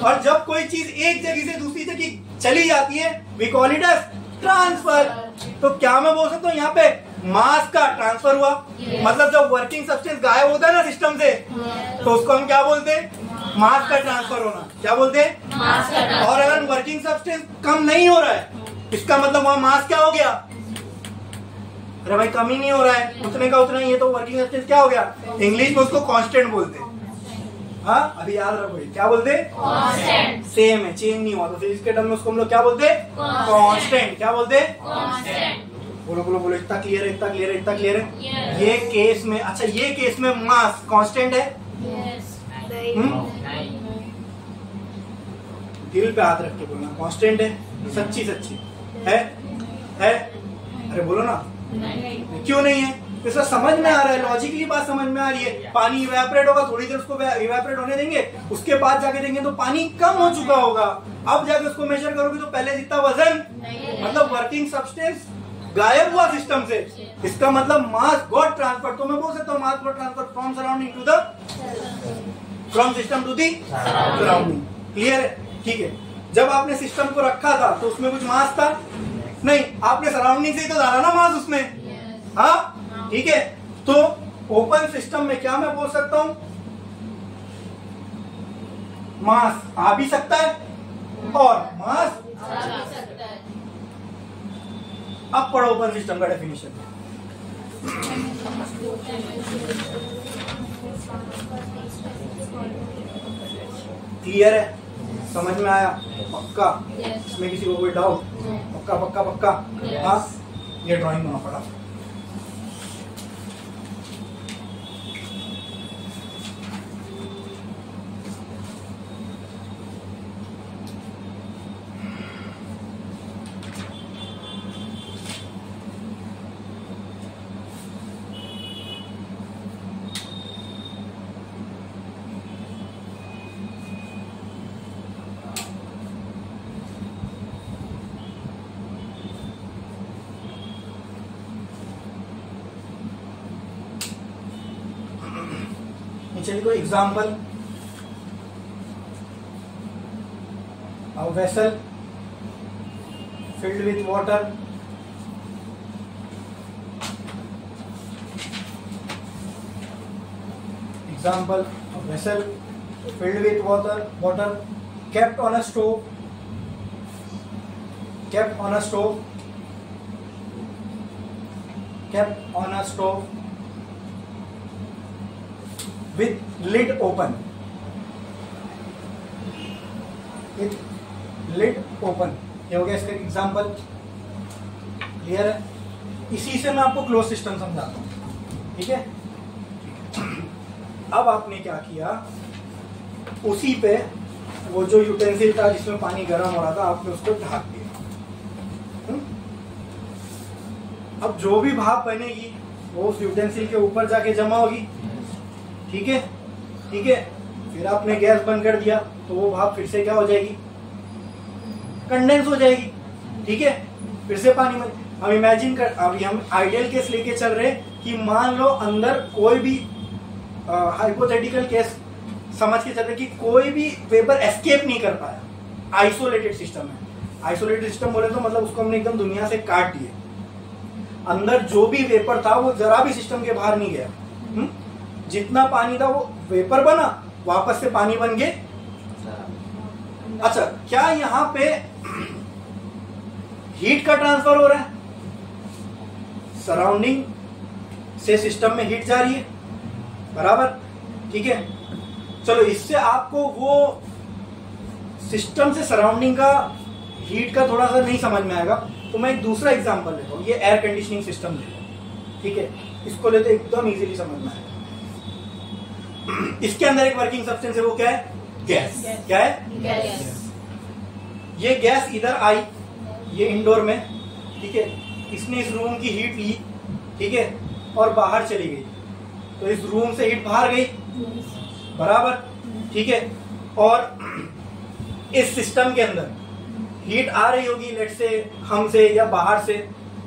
और जब कोई चीज एक जगह से दूसरी जगह चली जाती है, we call it as transfer. तो क्या मैं बोल सकता हूँ यहाँ पे मास का ट्रांसफर हुआ? मतलब जब वर्किंग सब्सटेंस गायब होता है ना सिस्टम से, तो उसको हम क्या बोलते हैं? मास का ट्रांसफर होना। क्या बोलते हैं? मास का ट्रांसफर। और अगर वर्किंग सब्सटेंस कम नहीं हो रहा है, इसका मतलब वहां मास क्या हो गया? अरे भाई, कम ही नहीं हो रहा है, उतने का उतना ही है, तो वर्किंग सब्सटेंस क्या हो गया? इंग्लिश में उसको कांस्टेंट बोलते हैं। हाँ, अभी याद रखो, क्या बोलते हैं? कांस्टेंट। सेम है, चेंज नहीं हुआ। तो फिजिक्स के टर्म में उसको हम लोग क्या बोलते हैं? कांस्टेंट। क्या बोलते हैं? कांस्टेंट। बोलो बोलो बोलो, इतना क्लियर है, इतना क्लियर है, इतना क्लियर है। Yes. ये केस में, अच्छा ये केस में मास कांस्टेंट है? यस। दिल पे हाथ रख के बोलना, कांस्टेंट है? सच्ची सच्ची है? अरे बोलो ना, नहीं। क्यों नहीं है? इसका समझ में आ रहा है, लॉजिकली बात समझ में आ रही है। पानी इवेपोरेट होगा, थोड़ी देर उसको इवेपोरेट होने देंगे, उसके बाद जाके देंगे तो पानी कम हो चुका होगा। अब जाके उसको मेजर करोगे तो पहले जितना वजन, मतलब वर्किंग सब्सटेंस गायब हुआ सिस्टम से। इसका मतलब मास गॉट ट्रांसफर। तो मैं बोल सकता हूँ mass got transfer from surrounding to the, from system to the surrounding. Clear है? ठीक है। जब आपने सिस्टम को रखा था तो उसमें कुछ मास था नहीं, आपने सराउंडिंग से ही तो डाला ना मास उसमें। हाँ ठीक है, तो ओपन सिस्टम में क्या मैं बोल सकता हूं, मास आ भी सकता है और मास सकता है। अब पढ़ो ओपन सिस्टम का डेफिनेशन। क्लियर है, समझ में आया पक्का? इसमें किसी को कोई डाउट? पक्का पक्का पक्का? हाँ, ये ड्राइंग होना पड़ा। चलिए कोई example, a vessel filled with water, example, a vessel filled with water kept on a stove, kept on a stove with lid open, with lid open, ये हो गया इसका एग्जाम्पल। क्लियर है? इसी से मैं आपको क्लोज सिस्टम समझाता हूँ, ठीक है? अब आपने क्या किया, उसी पे वो जो यूटेंसिल था जिसमें पानी गर्म हो रहा था, आपने उसको ढक दिया। अब जो भी भाप बनेगी वो उस यूटेंसिल के ऊपर जाके जमा होगी, ठीक है? ठीक है, फिर आपने गैस बंद कर दिया तो वो भाप फिर से क्या हो जाएगी, कंडेंस हो जाएगी, ठीक है? फिर से पानी में, अब इमेजिन कर, अभी हम आइडियल केस लेके चल रहे कि मान लो अंदर कोई भी हाइपोथेटिकल केस समझ के चल रहे कि कोई भी वेपर एस्केप नहीं कर पाया, आइसोलेटेड सिस्टम है। आइसोलेटेड सिस्टम बोले तो मतलब उसको हमने एकदम दुनिया से काट दिए, अंदर जो भी वेपर था वो जरा भी सिस्टम के बाहर नहीं गया, जितना पानी था वो वेपर बना, वापस से पानी बन गए। अच्छा, क्या यहाँ पे हीट का ट्रांसफर हो रहा है? सराउंडिंग से सिस्टम में हीट जा रही है, बराबर, ठीक है? चलो, इससे आपको वो सिस्टम से सराउंडिंग का हीट का थोड़ा सा नहीं समझ में आएगा, तो मैं एक दूसरा एग्जांपल लेता हूँ। ये एयर कंडीशनिंग सिस्टम ले, ठीक है? इसको लेते एकदम इजीली समझ में आएगा। इसके अंदर एक वर्किंग सब्सटेंस है, वो क्या है? गैस। क्या है? गैस। ये गैस इधर आई, ये इंडोर में, ठीक है? इसने इस रूम की हीट ली, ठीक है, और बाहर चली गई, तो इस रूम से हीट बाहर गई, बराबर, ठीक है? और इस सिस्टम के अंदर हीट आ रही होगी, लेट से हमसे या बाहर से,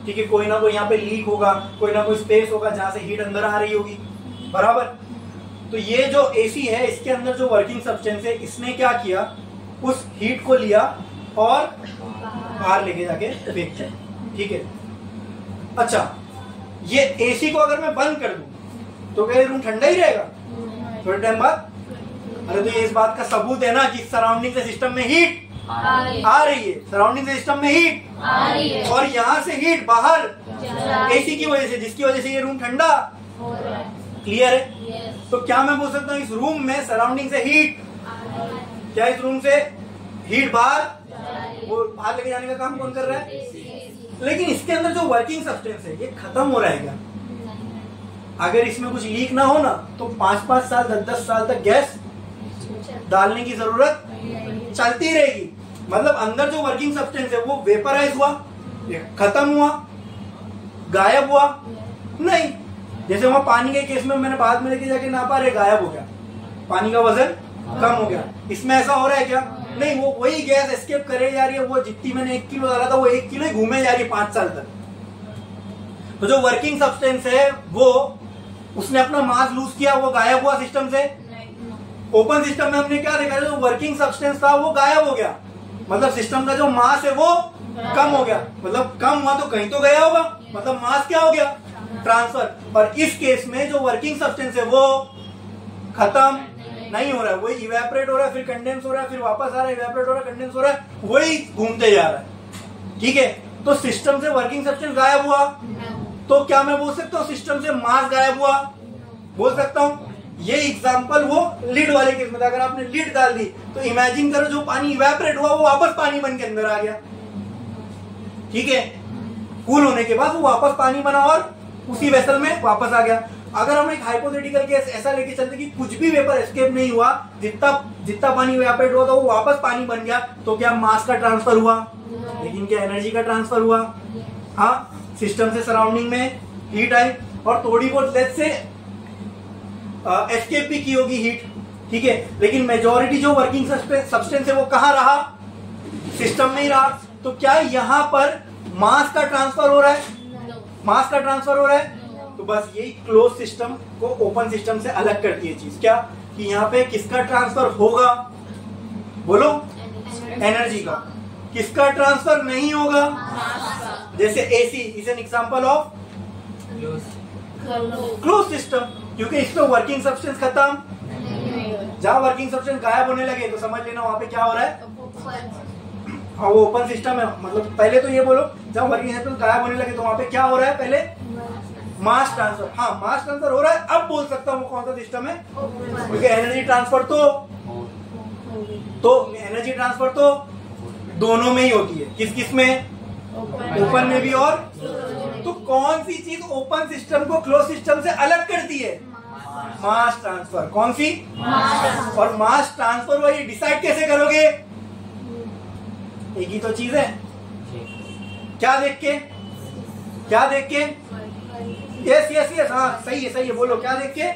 ठीक है? कोई ना कोई यहाँ पे लीक होगा, कोई ना कोई स्पेस होगा जहां से हीट अंदर आ रही होगी, बराबर। तो ये जो एसी है, इसके अंदर जो वर्किंग सब्सटेंस है, इसने क्या किया, उस हीट को लिया और बाहर लेके जाके फेंक दिया, ठीक है? अच्छा, ये एसी को अगर मैं बंद कर दूं तो क्या रूम ठंडा ही रहेगा थोड़े टाइम बाद? अरे तो ये इस बात का सबूत है ना कि सराउंडिंग से सिस्टम में हीट आ रही है, सराउंडिंग से सिस्टम में हीट आ रही है, और यहाँ से हीट बाहर एसी की वजह से, जिसकी वजह से ये रूम ठंडा। क्लियर है? तो क्या मैं बोल सकता हूँ इस रूम में सराउंडिंग से हीट, क्या इस रूम से हीट बाहर, वो बाहर लेके जाने का काम कौन कर रहा है? लेकिन इसके अंदर जो वर्किंग सब्सटेंस है ये खत्म हो रहा है क्या? अगर इसमें कुछ लीक ना हो ना तो 5-5 साल 10-10 साल तक गैस डालने की जरूरत चलती रहेगी। मतलब अंदर जो वर्किंग सब्सटेंस है वो वेपराइज हुआ, खत्म हुआ, गायब हुआ नहीं। जैसे वहां पानी के केस में मैंने बाद में लेके जाके नापा, रहे गायब हो गया, पानी का वजन कम हो गया। इसमें ऐसा हो रहा है क्या? नहीं, वो वही गैस एस्केप करे जा रही है, वो जितनी मैंने 1 किलो डाला था वो 1 किलो ही घूमे जा रही है 5 साल तक। तो जो वर्किंग सब्सटेंस है वो उसने अपना मास लूज किया, वो गायब हुआ सिस्टम से। ओपन सिस्टम में हमने क्या देखा, जो वर्किंग सब्सटेंस था वो गायब हो गया, मतलब सिस्टम का जो मास है वो कम हो गया, मतलब कम हुआ तो कहीं तो गया होगा, मतलब मास क्या हो गया, ट्रांसफर। और इस केस में जो वर्किंग सब्सटेंस है वो खत्म नहीं हो रहा है, वही इवेपोरेट हो रहा है, फिर कंडेंस हो रहा है, फिर वापस आ रहा है, इवेपोरेट हो रहा है, कंडेंस हो रहा है, वही घूमते जा रहा है। ठीक है, तो सिस्टम से वर्किंग सब्सटेंस गायब हुआ, तो क्या मैं बोल सकता हूँ सिस्टम से मास गायब हुआ? बोल सकता हूँ। ये एग्जांपल वो लिड वाले केस में था। अगर आपने लिड डाल दी तो इमेजिन करो जो पानी इवेपोरेट हुआ वो वापस पानी बन के अंदर आ गया। ठीक है, कूल होने के बाद वो वापस पानी बना और उसी वेसल में वापस आ गया। अगर हम एक हाइपोथेटिकल केस ऐसा लेके चलते कि कुछ भी वेपर एस्केप नहीं हुआ, जितना पानी इवेपोरेट हुआ था वो वापस पानी बन गया, तो क्या मास का ट्रांसफर हुआ? लेकिन क्या एनर्जी का ट्रांसफर हुआ? हाँ, सिस्टम से सराउंडिंग में हीट आई और थोड़ी बहुत लेट से एस्केप भी की होगी हीट। ठीक है, लेकिन मेजॉरिटी जो वर्किंग सब्सटेंस है वो कहाँ रहा? सिस्टम में ही रहा। तो क्या यहाँ पर मास का ट्रांसफर हो रहा है? मास का ट्रांसफर हो रहा है। तो बस यही क्लोज सिस्टम को ओपन सिस्टम से अलग करती है चीज, क्या कि यहाँ पे किसका ट्रांसफर होगा? बोलो, एनर्जी का। किसका ट्रांसफर नहीं होगा? जैसे AC is an example of close system, क्योंकि इसमें वर्किंग सब्सटेंस खत्म। जहां वर्किंग सब्सटेंस गायब होने लगे तो समझ लेना वहां पे क्या हो रहा है? हाँ, वो ओपन सिस्टम है। मतलब पहले तो ये बोलो, जहां वर्किंग सब्सटेंस गायब होने लगे तो वहां पे क्या हो रहा है? पहले मास ट्रांसफर। हाँ, मास ट्रांसफर हो रहा है। अब बोल सकता हूँ वो कौन सा सिस्टम है, क्योंकि एनर्जी ट्रांसफर तो एनर्जी ट्रांसफर तो दोनों में ही होती है। किस किस में? ओपन में भी। और तो कौन सी चीज ओपन सिस्टम को क्लोज सिस्टम से अलग करती है? Mass transfer. कौन सी? और मास ट्रांसफर वो ये डिसाइड कैसे करोगे? एक ही तो चीज है। क्या देख के? क्या देख के? यस यस यस, हाँ सही है बोलो, क्या देख के?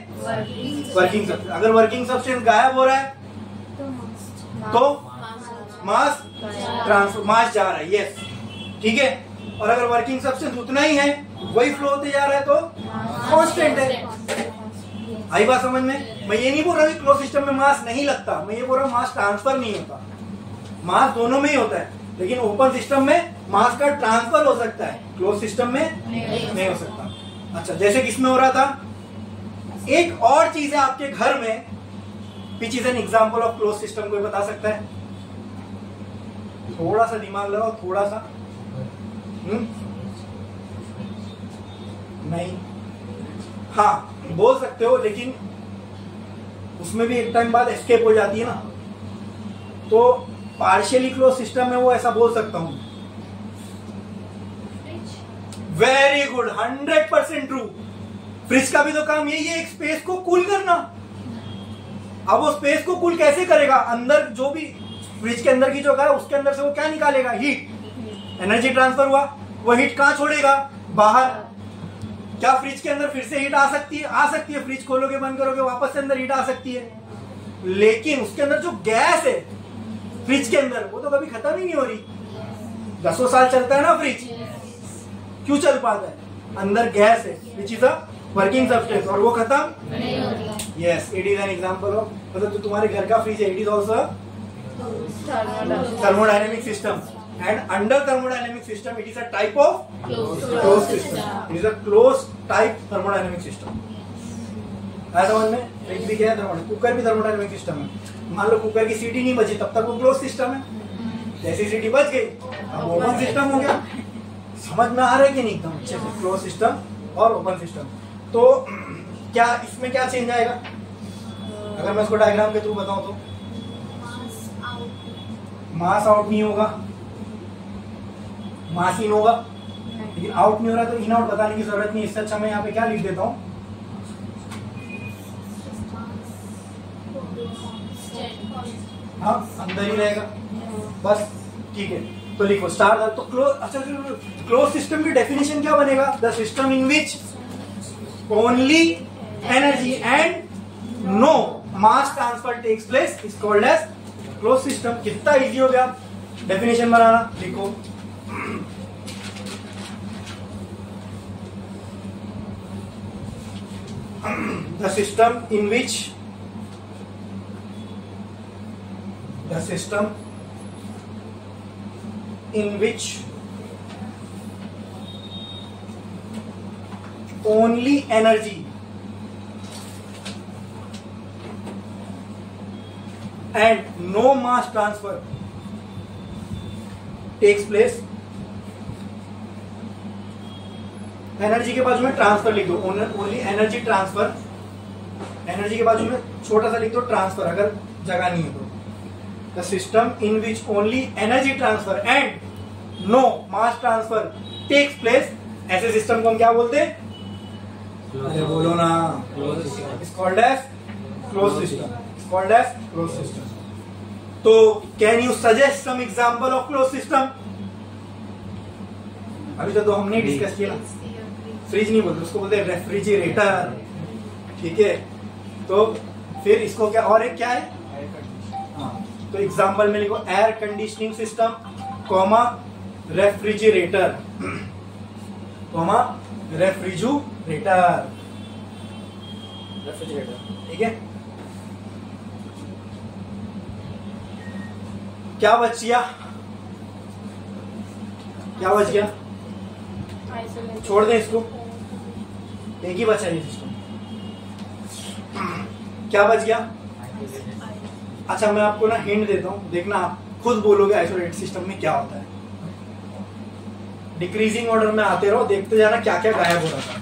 Working substance. अगर वर्किंग सब्सटेंस गायब हो रहा है तो मास ट्रांसफर, मास जा रहा है। यस, ठीक है। और अगर वर्किंग सब्सटेंस उतना ही है, वही फ्लो होते जा रहा है, तो कांस्टेंट है। आई बात समझ में? मैं ये नहीं बोल रहा कि क्लोज सिस्टम में मास नहीं लगता, मैं ये बोल रहा हूँ मास ट्रांसफर नहीं होता। मास दोनों में ही होता है, लेकिन ओपन सिस्टम में मास का ट्रांसफर हो सकता है, क्लोज सिस्टम में नहीं हो सकता। अच्छा, जैसे किसमें हो रहा था? एक और चीज है आपके घर में, which is an example of close system. कोई बता सकता है? थोड़ा सा दिमाग लगाओ, थोड़ा सा। नहीं, हाँ बोल सकते हो, लेकिन उसमें भी एक टाइम बाद एस्केप हो जाती है ना, तो पार्शियली क्लोज सिस्टम में वो ऐसा बोल सकता हूं। Very good, 100% true. फ्रिज का भी तो काम यही है, एक स्पेस को कूल करना। अब वो स्पेस को कूल कैसे करेगा? अंदर जो भी फ्रिज के अंदर की जो है उसके अंदर से वो क्या निकालेगा? हीट। एनर्जी ट्रांसफर हुआ, वो हीट कहां छोड़ेगा? बाहर। क्या फ्रिज के अंदर फिर से हीट आ सकती है? आ सकती है। फ्रिज खोलोगे, बंद करोगे, वापस से अंदर हीट आ सकती है। लेकिन उसके अंदर जो गैस है फ्रिज के अंदर, वो तो कभी खत्म ही नहीं हो रही। 10 साल चलता है ना फ्रिज, क्यों चल पाता है? अंदर गैस है, which is a working substance, और वो खत्म नहीं होती। Yes, it is an example of, मतलब जो तुम्हारे घर का फ्रिज है, it is also thermodynamic system, and under thermodynamic system it is a type of closed system. It is a closed type thermodynamic system. है समझ में? फ्रिज भी क्या है? थर्मोडायनेमिक। कुकर भी थर्मोडायनेमिक सिस्टम है। मान लो कुकर की सीटी नहीं बची, तब तक वो क्लोज सिस्टम है। जैसी सीटी बच गई, अब ओपन सिस्टम हो गया। समझ में आ रहा है कि नहीं? एकदम अच्छे से। क्लोज सिस्टम और ओपन सिस्टम। तो क्या इसमें क्या चेंज आएगा अगर मैं इसको डायग्राम के थ्रू बताऊं तो? मास आउट नहीं होगा, मास इन होगा। लेकिन आउट नहीं हो रहा तो इन आउट बताने की जरूरत नहीं। इससे अच्छा मैं यहाँ पे क्या लिख देता हूँ, हाँ अंदर ही रहेगा बस। ठीक है, तो लिखो स्टार। तो क्लोज, अच्छा क्लोज सिस्टम की डेफिनेशन क्या बनेगा? The system in which only energy and no mass transfer takes place is called as close system. कितना इजी हो गया डेफिनेशन बनाना। लिखो the system in which in which only energy and no mass transfer takes place. Energy के बाजू में transfer लिख दो, ओनली एनर्जी ट्रांसफर, एनर्जी के बाजू में छोटा सा लिख दो ट्रांसफर अगर जगह नहीं है तो. The system in which only energy transfer and no mass transfer takes place, ऐसे सिस्टम को हम क्या बोलते हैं? अरे बोलो ना. It's called as close system. It's called as close system. तो can you suggest some example of close system? अभी तो हमने डिस्कस किया. फ्रिज नहीं बोलते उसको, बोलते हैं रेफ्रिजरेटर. ठीक है, तो फिर इसको क्या और एक क्या है? हाँ, तो एग्जांपल में लिखो air conditioning system comma refrigerator comma refrigerator. ठीक है, क्या बच गया? क्या बच गया? छोड़ दें इसको, एक ही बचा है सिस्टम. क्या बच गया? अच्छा मैं आपको ना हिंट देता हूं, देखना आप खुद बोलोगे आइसोलेटेड सिस्टम में क्या होता है. डिक्रीजिंग ऑर्डर में आते रहो, देखते जाना क्या क्या गायब हो रहा था.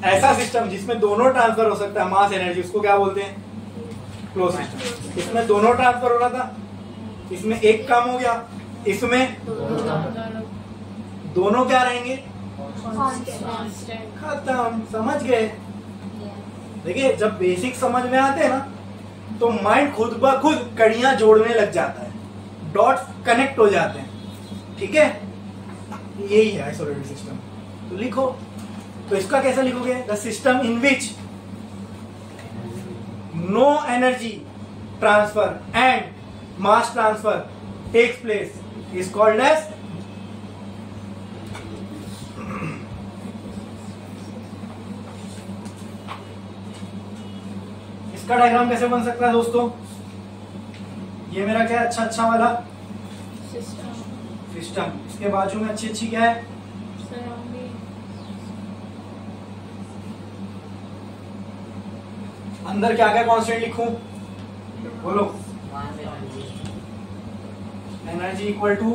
ऐसा सिस्टम जिसमें दोनों ट्रांसफर हो सकता है मास एनर्जी, उसको क्या बोलते हैं? Close system. इसमें दोनों ट्रांसफर हो रहा था, इसमें एक काम हो गया, इसमें दोनों क्या रहेंगे? खत्म. समझ गए? देखिए जब बेसिक समझ में आते हैं ना तो माइंड खुद ब खुद कड़ियां जोड़ने लग जाता है, डॉट्स कनेक्ट हो जाते हैं. ठीक है, यही है आइसोलेटेड सिस्टम. तो लिखो, तो इसका कैसा लिखोगे? The system in which no energy transfer and mass transfer takes place is called as इसका डायग्राम कैसे बन सकता है दोस्तों? ये मेरा क्या है? अच्छा वाला सिस्टम. इसके बाजू में अच्छी क्या है? अंदर क्या क्या कांस्टेंट लिखूं? बोलो. Energy equal to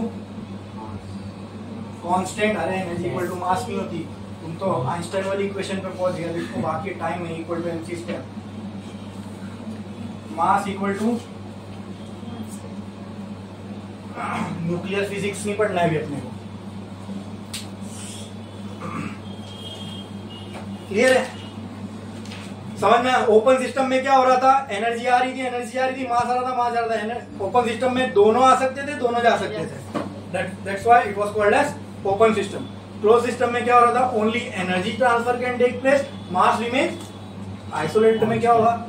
constant. अरे एनर्जी इक्वल टू मास नहीं होती, तुम तो आइंस्टाइन वाली इक्वेशन पे पहुंच गया. देखो बाकी टाइम है equal to mc square. Mass equal to nuclear physics नहीं पढ़ना है अभी अपने को. क्लियर है? समझ में? ओपन सिस्टम में क्या हो रहा था? एनर्जी आ रही थी, मास आ रहा था. ओपन सिस्टम में दोनों आ सकते थे, दोनों जा सकते थे. That's why it was called as open system. Close system में क्या हो रहा था? Only energy transfer can take place, mass remain. Isolated में क्या होगा?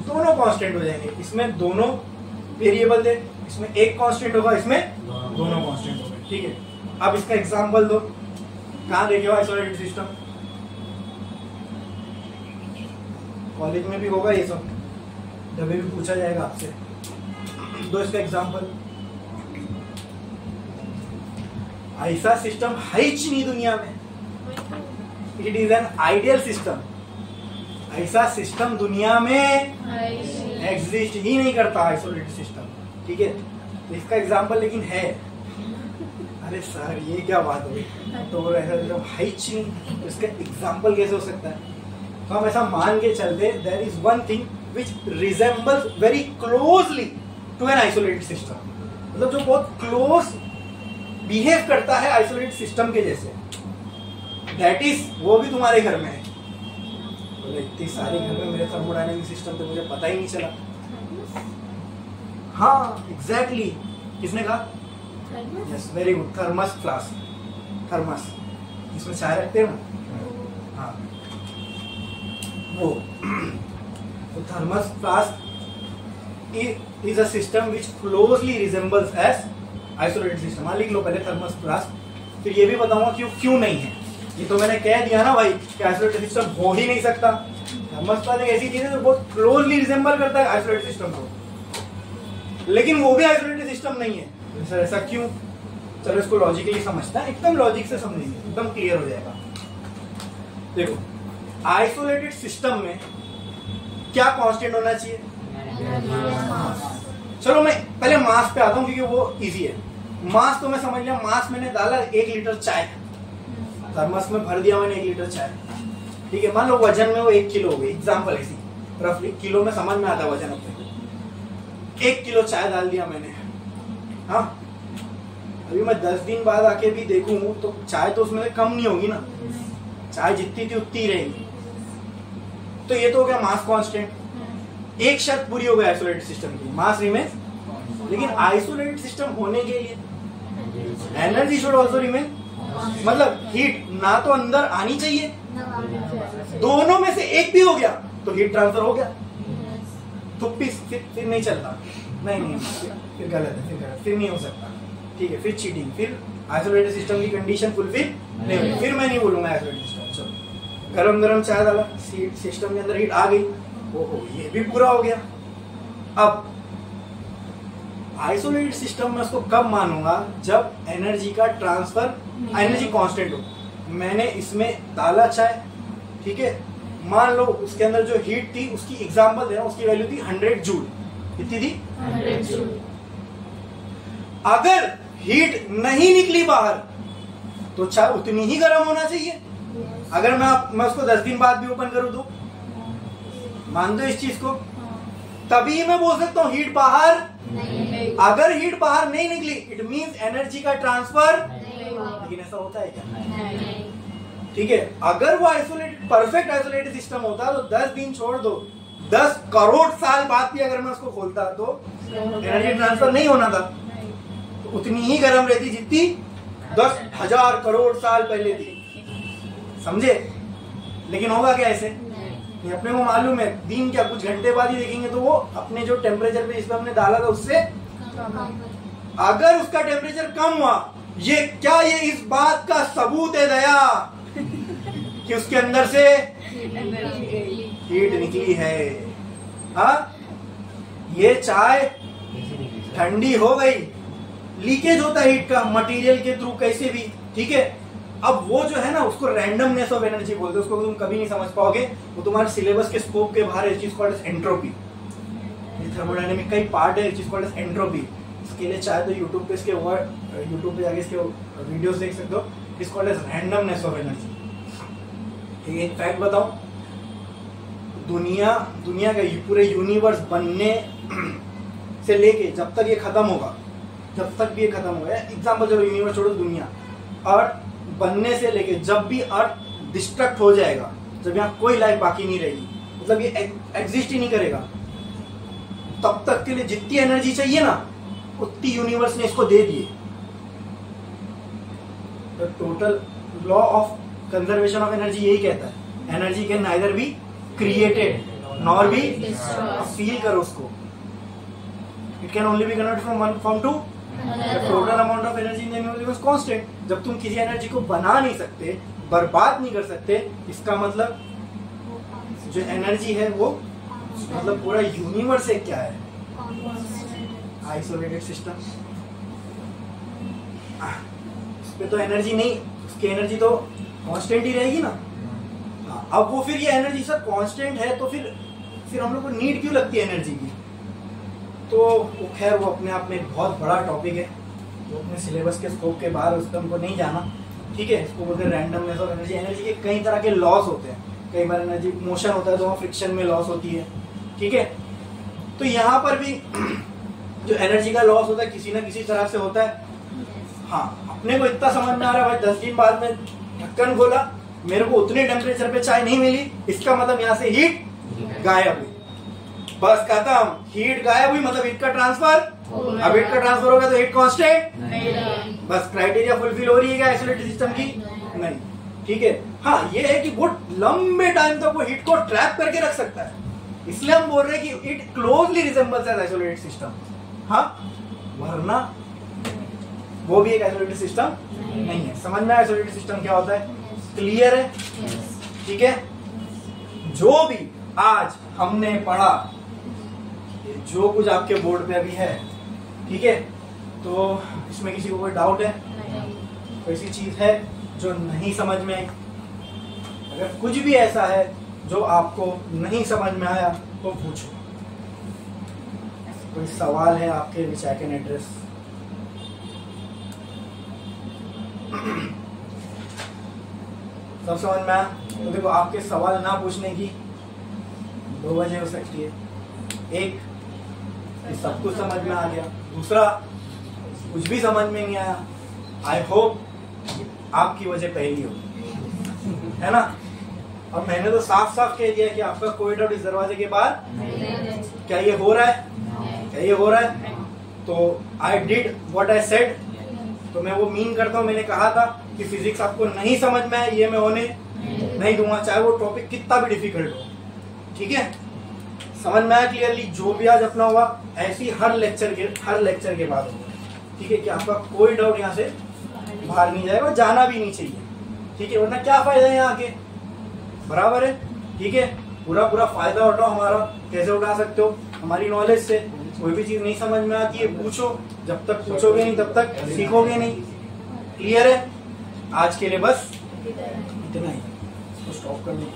दोनों कांस्टेंट हो जाएंगे. इसमें दोनों वेरिएबल थे, इसमें एक कांस्टेंट होगा, इसमें दोनों कांस्टेंट होंगे. ठीक है, अब इसका एग्जांपल दो. कहां देखे हो आइसोलेटेड सिस्टम? कॉलेज में भी होगा ये सब, जब भी पूछा जाएगा आपसे. दो इसका एग्जांपल. ऐसा सिस्टम है ही नहीं दुनिया में. It is an ideal system. ऐसा सिस्टम दुनिया में एग्जिस्ट ही नहीं करता आइसोलेटेड सिस्टम. ठीक है, तो इसका एग्जांपल लेकिन है. अरे सर ये क्या बात हो गई? तो ऐसा सिस्टम है ही नहीं, तो इसका एग्जांपल कैसे हो सकता है? तो हम ऐसा मान के चलते, there is one thing which resembles very closely to an isolated system. मतलब जो बहुत क्लोज बिहेव करता है आइसोलेटेड सिस्टम के जैसे. दैट इज, वो भी तुम्हारे घर में है. इतनी सारी घर में मेरे थर्मोडायनेमिक सिस्टम तो मुझे पता ही नहीं चला. हाँ एग्जैक्टली. किसने कहा? Yes, very good. Thermos flask. Thermos, इसमें चाय रखते हैं ना. हाँ वो. तो thermos flask is a system which closely resembles as isolated system. हाँ लिख लो पहले थर्मस फ्लास्क, फिर ये भी बताऊंगा क्यों नहीं है. ये तो मैंने कह दिया ना भाई कि आइसोलेटेड सिस्टम हो ही नहीं सकता. थर्मस फ्लास्क एक ऐसी चीज है जो बहुत क्लोजली रिजेंबल करता है आइसोलेटेड सिस्टम को, लेकिन वो भी आइसोलेटेड सिस्टम नहीं है. सर ऐसा क्यों? चलो इसको लॉजिकली समझता है, एकदम लॉजिक से समझेंगे, एकदम क्लियर हो जाएगा। देखो आइसोलेटेड सिस्टम में क्या कांस्टेंट होना चाहिए? चलो मैं पहले मास पे आता हूं क्योंकि वो इजी है। मास तो मैं समझ लिया, मास मैंने डाला 1 लीटर चाय, थर्मस में भर दिया मैंने 1 लीटर चाय, ठीक है। मान लो वजन में वो 1 किलो हो गई, एग्जाम्पल ऐसी रफली, किलो में समझ में आता वजन अपने। 1 किलो चाय डाल दिया मैंने, हाँ। अभी मैं 10 दिन बाद आके भी देखूं तो चाय तो उसमें कम नहीं होगी ना, चाय जितनी थी उतनी ही रहेगी। तो ये तो हो गया मास कांस्टेंट। एक शर्त पूरी हो गई आइसोलेटेड सिस्टम की, मास रिमेन्स। लेकिन आइसोलेटेड सिस्टम होने के लिए एनर्जी शुड आल्सो रिमेन, मतलब हीट ना तो अंदर आनी चाहिए, दोनों में से एक भी हो गया तो हीट ट्रांसफर हो गया, तो फिर नहीं चलता, नहीं फिर गलत है, फिर नहीं हो सकता, ठीक है, फिर चीटिंग, फिर आइसोलेटेड सिस्टम की कंडीशन फुलफिल नहीं हुई, फिर मैं नहीं बोलूंगा आइसोलेटेड सिस्टम। चलो गरम गरम चाय डाला, सिस्टम के अंदर हीट आ गई, ओहो ये भी पूरा हो गया। अब आइसोलेटेड सिस्टम में उसको कब मानूंगा? जब एनर्जी का ट्रांसफर, एनर्जी कांस्टेंट हो। मैंने इसमें डाला चाय, ठीक है, मान लो उसके अंदर जो हीट थी उसकी एग्जांपल दे रहा हूं, उसकी वैल्यू थी 100 जूल। कितनी थी? 100 जूल। अगर हीट नहीं निकली बाहर तो चाय उतनी ही गर्म होना चाहिए। अगर मैं उसको 10 दिन बाद भी ओपन करूं तो मान दो इस चीज को, तभी मैं बोल सकता हूं हीट बाहर नहीं। अगर हीट बाहर नहीं निकली इट मींस एनर्जी का ट्रांसफर नहीं हुआ। लेकिन ऐसा होता है क्या? नहीं। ठीक है, अगर वो आइसोलेटेड, परफेक्ट आइसोलेटेड सिस्टम होता तो 10 दिन छोड़ दो, 10 करोड़ साल बाद भी अगर मैं उसको खोलता तो एनर्जी ट्रांसफर नहीं होना था, तो उतनी ही गर्म रहती जितनी 10,000 करोड़ साल पहले थी। समझे? लेकिन होगा क्या ऐसे? ये अपने को मालूम है, दिन क्या कुछ घंटे बाद ही देखेंगे तो वो अपने जो टेम्परेचर पे जिसमें हमने डाला था उससे अगर उसका टेम्परेचर कम हुआ, ये इस बात का सबूत है दया कि उसके अंदर से हीट निकली है। हाँ, ये चाय ठंडी हो गई, लीकेज होता है हीट का मटेरियल के थ्रू कैसे भी, ठीक है। अब वो जो है ना उसको रैंडमनेस ऑफ एनर्जी बोलते हैं, उसको तुम कभी नहीं समझ पाओगे, वो तुम्हारे सिलेबस के स्कोप के बाहर है। चीज कॉल्ड एज एंट्रोपी, ये थर्मोडायनेमिक का ही पार्ट है, चीज कॉल्ड एज एंट्रोपी। इसके लिए चाहे तो यूट्यूब पे इसके यूट्यूब पे जाके इसके वीडियोस देख सकते हो। It's called as randomness of energy. एक फैक्ट बताऊं, दुनिया का पूरे यूनिवर्स बनने से लेके जब तक ये खत्म होगा, जब तक भी ये खत्म होगा, एग्जाम्पल चलो यूनिवर्स छोड़ो, दुनिया, अर्थ बनने से लेके जब भी अर्थ डिस्ट्रक्ट हो जाएगा, जब यहाँ कोई लाइफ बाकी नहीं रहेगी, मतलब ये एग्जिस्ट ही नहीं करेगा, तब तक के लिए जितनी एनर्जी चाहिए ना उतनी यूनिवर्स ने इसको दे दिए। The total law of conservation of energy यही कहता है, energy can neither be created nor be, feel करो उसको, it can only be converted from one form to total amount of energy in the universe is constant. जब तुम किसी energy को बना नहीं सकते, बर्बाद नहीं कर सकते, इसका मतलब जो एनर्जी है वो मतलब पूरा यूनिवर्स है क्या है? Isolated system. इस पे तो एनर्जी नहीं, उसकी एनर्जी तो कांस्टेंट ही रहेगी ना। अब वो फिर ये एनर्जी सर कांस्टेंट है तो फिर हम लोग को नीड क्यों लगती है एनर्जी की? तो वो खैर वो अपने आप में एक बहुत बड़ा टॉपिक है, वो अपने सिलेबस के स्कोप के बाहर, उसको हमको नहीं जाना, ठीक है। इसको बोलते हैं रैंडमनेस ऑफ एनर्जी। एनर्जी के कई तरह के लॉस होते हैं, कई बार एनर्जी मोशन होता है तो वहाँ फ्रिक्शन में लॉस होती है, ठीक है। तो यहाँ पर भी जो एनर्जी का लॉस होता है किसी न किसी तरह से होता है। हाँ, अपने को इतना समझ में आ रहा है भाई 10 दिन बाद में ढक्कन खोला, मेरे को उतने टेम्परेचर पे चाय नहीं मिली, इसका मतलब यहाँ से हीट गायब हुई, बस खत्म। हीट गायब हुई मतलब हीट का ट्रांसफर, अब हीट का ट्रांसफर हो गया तो हीट कांस्टेंट, बस क्राइटेरिया फुलफिल हो रही है क्या आइसोलेटेड सिस्टम की? नहीं, ठीक है। हाँ, ये है कि बहुत लंबे टाइम तक वो हीट को ट्रैप करके रख सकता है, इसलिए हम बोल रहे हैं कि it closely resembles N isolated system. हाँ, वरना वो भी एक आइसोलेटेड सिस्टम नहीं है। समझ में आइसोलेटेड सिस्टम क्या होता है? क्लियर है? ठीक है। जो भी आज हमने पढ़ा, जो कुछ आपके बोर्ड पे अभी है, ठीक है, तो इसमें किसी को कोई डाउट है? कोई ऐसी चीज है जो नहीं समझ में आई? अगर कुछ भी ऐसा है जो आपको नहीं समझ में आया तो पूछो। कोई सवाल है आपके विच आई कैन एड्रेस? सब समझ में आया? तो देखो, आपके सवाल ना पूछने की 2 वजह हो सकती है। एक, सब कुछ समझ में आ गया। दूसरा, कुछ भी समझ में नहीं आया। आई होप आपकी वजह पहली हो, है ना? और मैंने तो साफ साफ कह दिया कि आपका कोई डाउट इस दरवाजे के बाहर। क्या ये हो रहा है? क्या ये हो रहा है? तो I did what I said. तो मैं वो मीन करता हूँ, मैंने कहा था कि फिजिक्स आपको नहीं समझ में आए ये मैं होने नहीं दूंगा, चाहे वो टॉपिक कितना भी डिफिकल्ट हो। ठीक है, समझ में आया क्लियरली? जो भी आज अपना हुआ ऐसी हर लेक्चर के बाद होगा। ठीक है, कि आपका कोई डाउट यहाँ से बाहर नहीं जाएगा, जाना भी नहीं चाहिए। ठीक है, वरना क्या फायदा है यहाँ के? बराबर है? ठीक है, पूरा फायदा उठाओ हमारा। कैसे उठा सकते हो? हमारी नॉलेज से। कोई भी चीज नहीं समझ में आती है पूछो, जब तक पूछोगे नहीं तब तक सीखोगे नहीं। क्लियर है? आज के लिए बस इतना ही, स्टॉप कर लो।